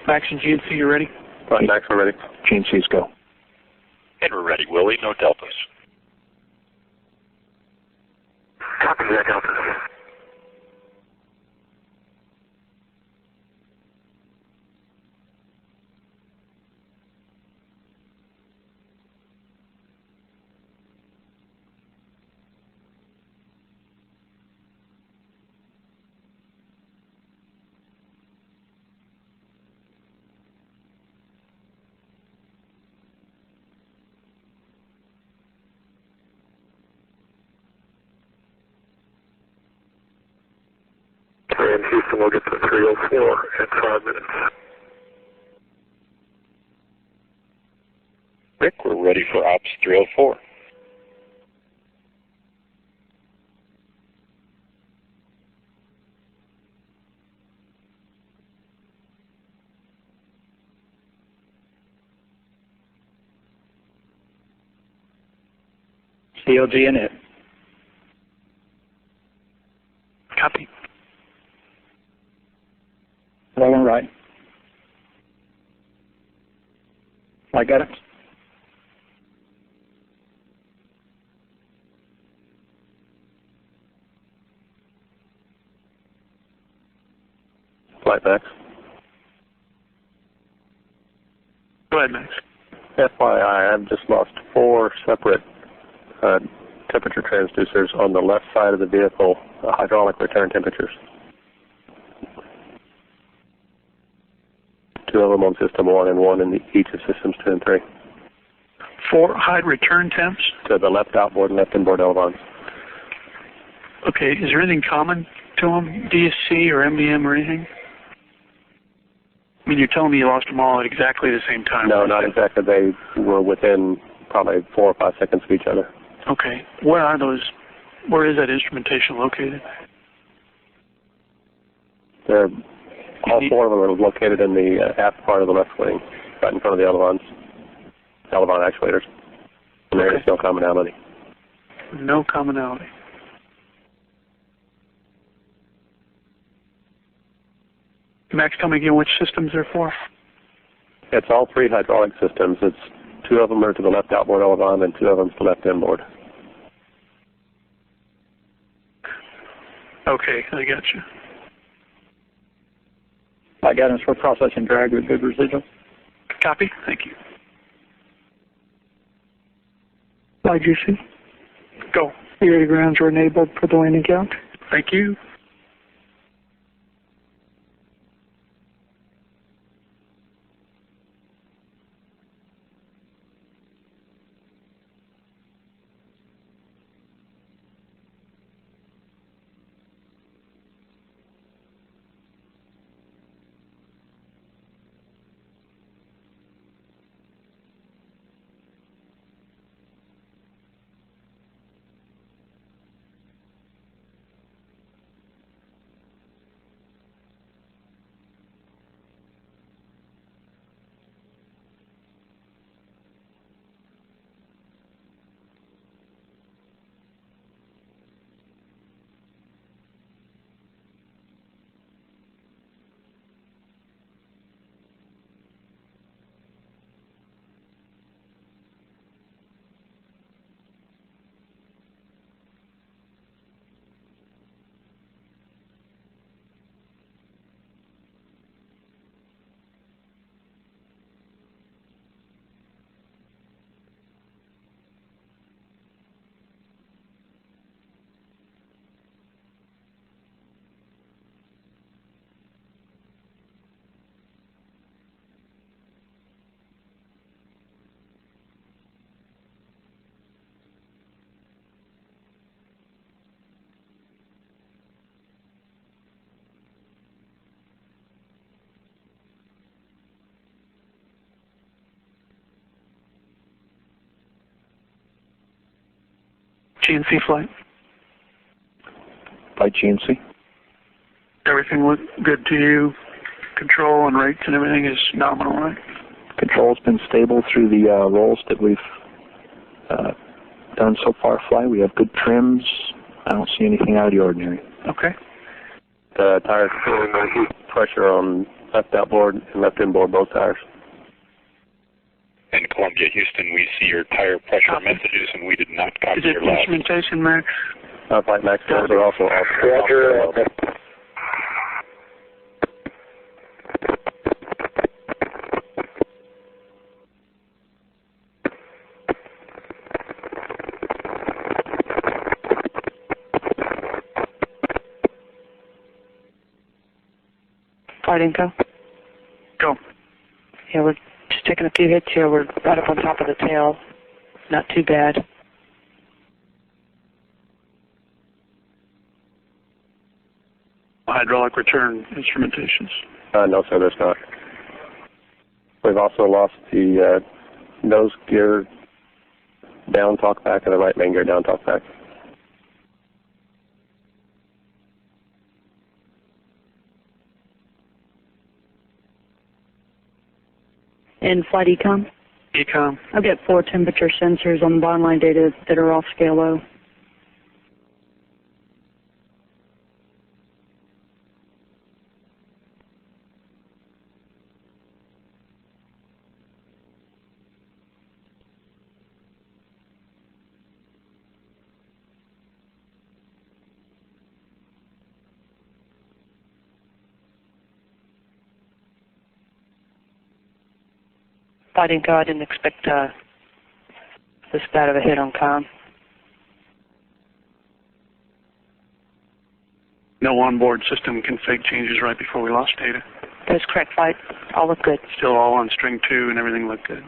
Max and GNC, you ready? Right, Max, we're ready. GNC's go. And we're ready, Willie. No deltas. Copy that, delta. And Houston will get to 304 at 5 minutes. Rick, we're ready for Ops 304. COG in it. Copy. Rolling right. I got it. Flight Max. Go ahead, Max. FYI, I've just lost 4 separate temperature transducers on the left side of the vehicle, hydraulic return temperatures. 2 of them on system 1 and 1 in each of systems 2 and 3. 4 high return temps? To the left outboard and left inboard elevons. Okay, is there anything common to them, DSC or MBM or anything? I mean, you're telling me you lost them all at exactly the same time. No, not exactly. They were within probably 4 or 5 seconds of each other. Okay. Where are those? Where is that instrumentation located? They're, all 4 of them are located in the aft part of the left wing, right in front of the elevon actuators. And there is no commonality. No commonality. Max, tell me again which systems they're for? It's all 3 hydraulic systems. It's 2 of them are to the left outboard elevon and 2 of them to the left inboard. Okay, I got you. My guidance for processing drag with good residual. Copy. Thank you. IGC. Go. Area grounds are enabled for the landing count. Thank you. GNC flight. Flight GNC. Everything looked good to you? Control and rates and everything is nominal, right? Control's been stable through the rolls that we've done so far, Fly. We have good trims. I don't see anything out of the ordinary. Okay. The tires pressure on left outboard and left inboard, both tires. And Columbia, Houston, we see your tire pressure messages, and we did not copy Is it your last. instrumentation, Max? Flight Max, are also off. Roger. Flight Inco. Go. Yeah, we're just taking a few hits here. We're right up on top of the tail. Not too bad. Hydraulic return instrumentations. No, sir, there's not. We've also lost the nose gear down talkback and the right main gear down talkback. And Flight Ecom? Ecom. I've got 4 temperature sensors on the bottom line data that are off scale low. Flight Inco, I didn't expect this bad of a hit on comm. No onboard system config changes right before we lost data. That's correct, Flight. All looked good. Still all on string 2 and everything looked good.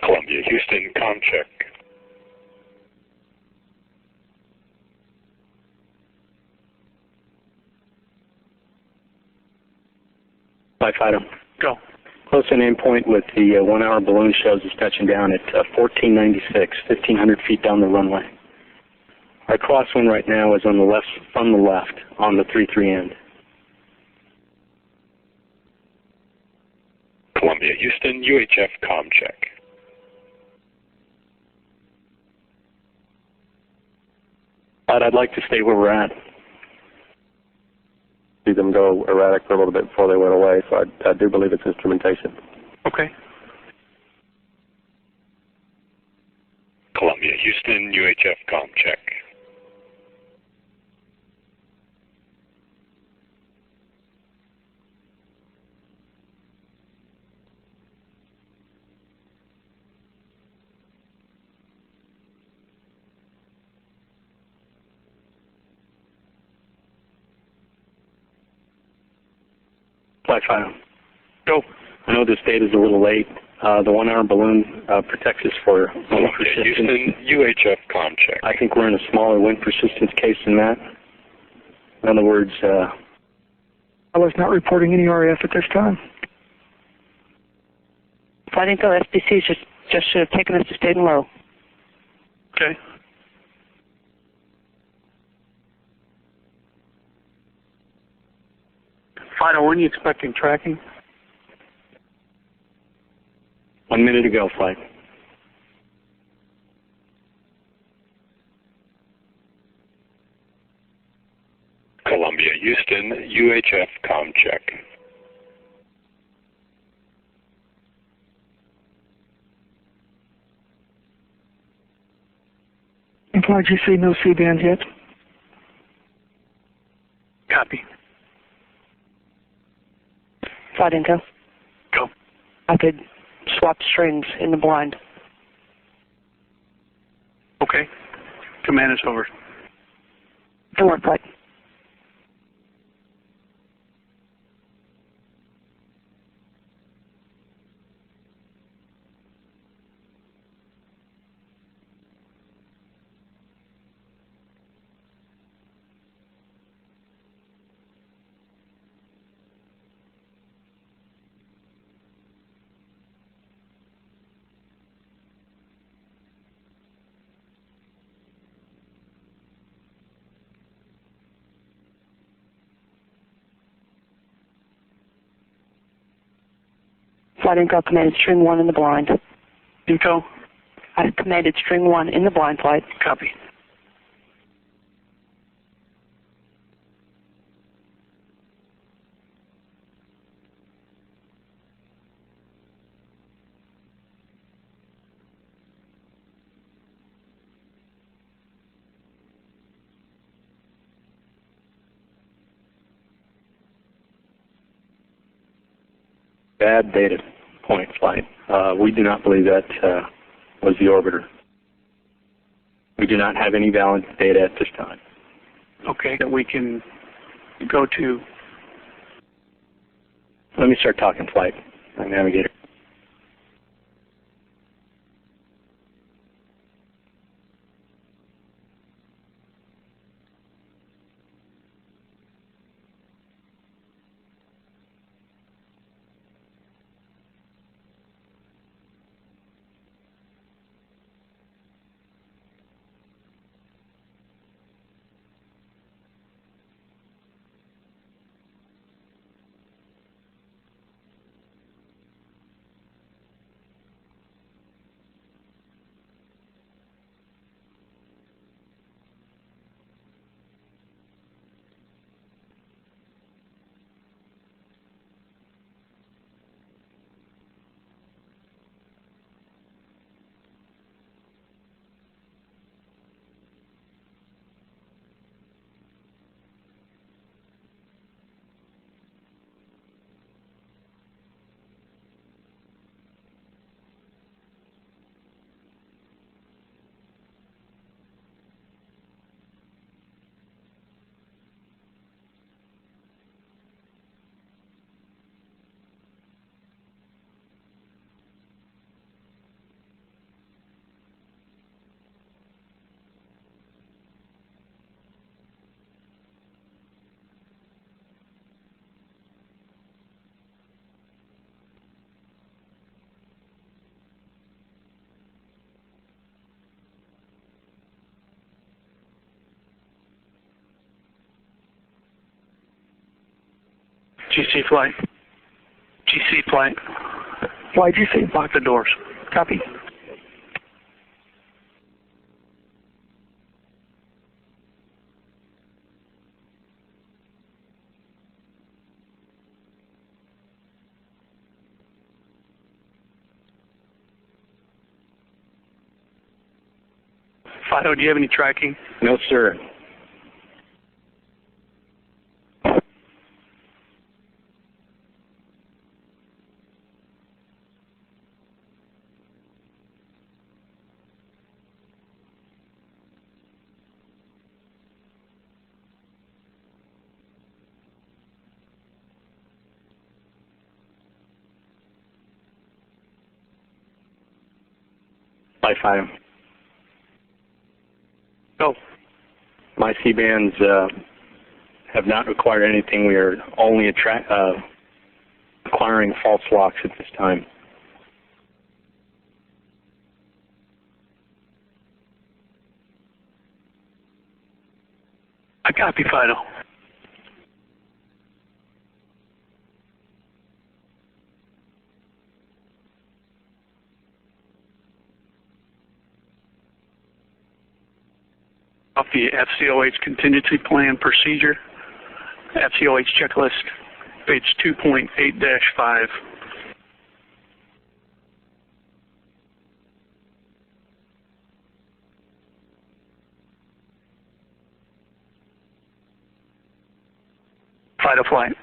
Columbia, Houston, comm check. Flight Fido. Go. Close-in aim point with the 1-hour balloon shows is touching down at 1496, 1,500 feet down the runway. Our crosswind right now is on the left, from the left, on the 3-3 end. Columbia, Houston, UHF comm check. I'd like to stay where we're at. See them go erratic for a little bit before they went away, so I do believe it's instrumentation. Okay. Columbia, Houston, UHF comm check. Flight Fido. Go. I know this date is a little late. The 1-hour balloon protects us for wind persistence. Houston, UHF comm check. I think we're in a smaller wind persistence case than that. In other words, I was not reporting any RAF at this time. Flight Inco, SBC just should have taken us to stay low. Okay. Fido, when are you expecting tracking? 1 minute to go, Flight. Columbia, Houston, UHF comm check. Imply GC, no C-bands yet. Copy. Flight Inco. Go. I could swap strings in the blind. Okay. Command is over. Good work, Flight. Flight Info commanded string 1 in the blind. Info? I commanded string 1 in the blind flight. Copy. Bad data point flight. We do not believe that was the orbiter. We do not have any valid data at this time. Okay, that we can go to. Let me start talking flight, my navigator. GC flight. GC flight. Flight GC. Lock the doors. Copy. Fido, do you have any tracking? No, sir. Flight 5. Go. My C-bands have not required anything. We are only acquiring false locks at this time. I copy, Fido. Off the FCOH contingency plan procedure, FCOH checklist, page 2.8-5. Fido flight.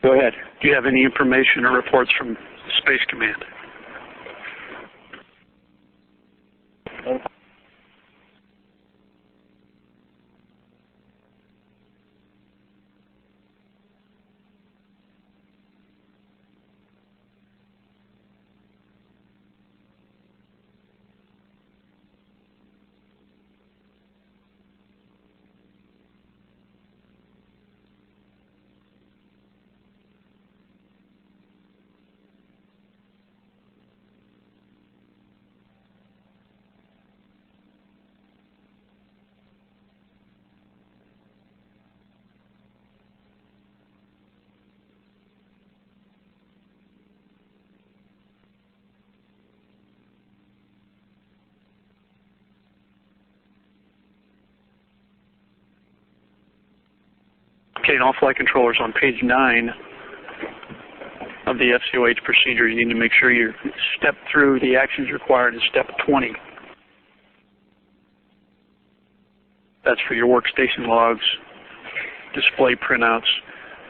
Go ahead. Do you have any information or reports from Space Command? Okay, and all flight controllers on page 9 of the FCOH procedure, you need to make sure you step through the actions required in step 20. That's for your workstation logs, display printouts.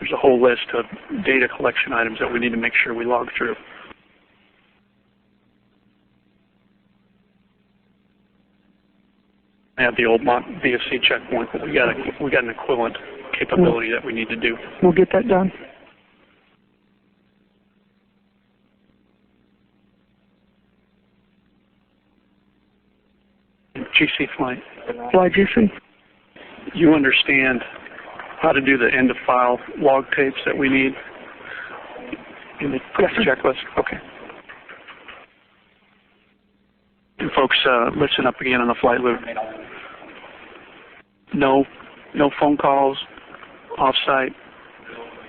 There's a whole list of data collection items that we need to make sure we log through. I have the old mock VFC checkpoint, but we got an equivalent capability that we need to do. We'll get that done. GC flight. Fly GC. You understand how to do the end of file log tapes that we need in the checklist? Okay. And folks, listen up again on the flight loop. No phone calls, off-site,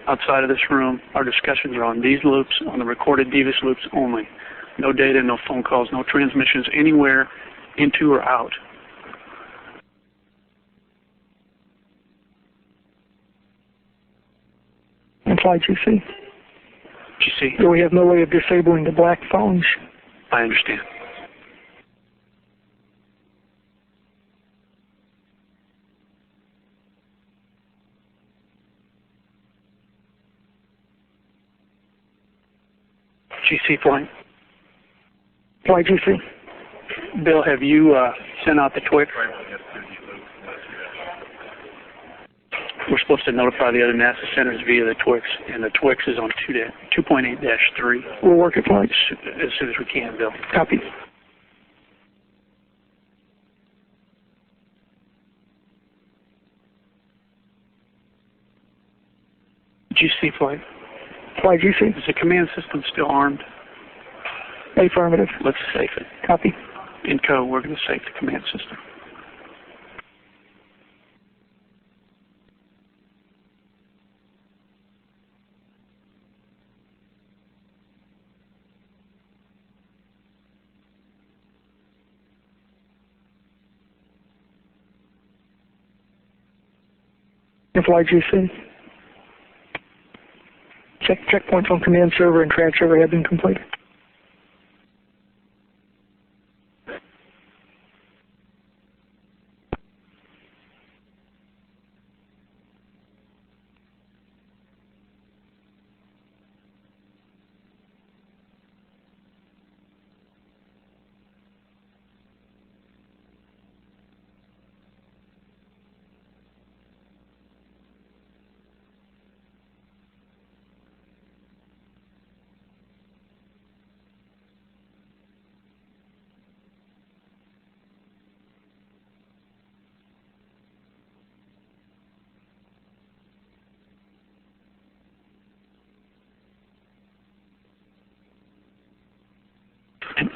outside of this room. Our discussions are on these loops, on the recorded DVIS loops only. No data, no phone calls, no transmissions anywhere into or out. And fly GC. GC. So we have no way of disabling the black phones. I understand. GC flying. Fly GC. Bill, have you sent out the TWIC? We're supposed to notify the other NASA centers via the TWICs, and the TWICs is on 2.8-3. We'll work it fine. As soon as we can, Bill. Copy. GC flight. Fly GC. Is the command system still armed? Affirmative. Let's safe it. Copy. In code, we're going to safe the command system. Fly GC. Checkpoints on command server and track server have been completed.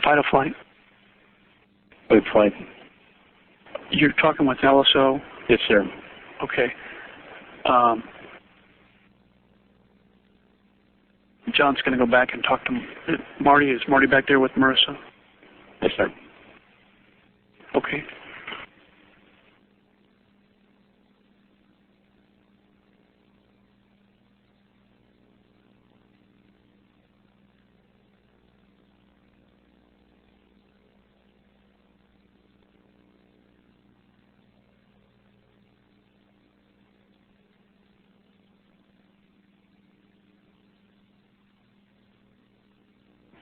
Fight or flight? Fight flight. You're talking with LSO? Yes, sir. Okay. John's going to go back and talk to Marty. Is Marty back there with Marissa? Yes, sir. Okay.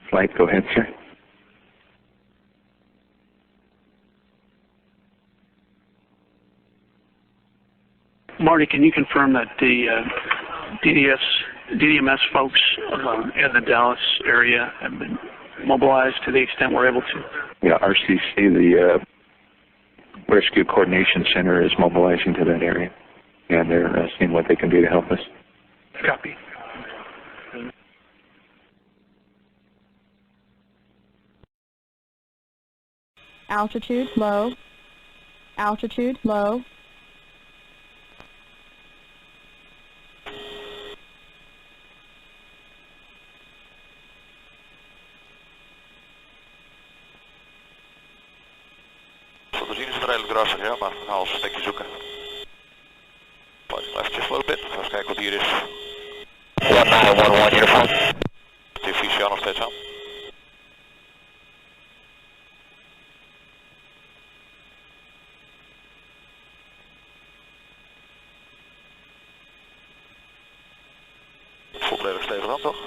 Flight, go ahead, sir. Marty, can you confirm that the DDMS folks in the Dallas area have been mobilized to the extent we're able to? Yeah, RCC, the Rescue Coordination Center, is mobilizing to that area, and they're seeing what they can do to help us. Copy. Altitude low. Altitude low. Voorzien is het redelijk drassig, ja, maar een half stekje zoeken. Left just a little bit, hier is. 1911 uniform. De Fischer nog steeds aan. Volledig stevig aan, toch?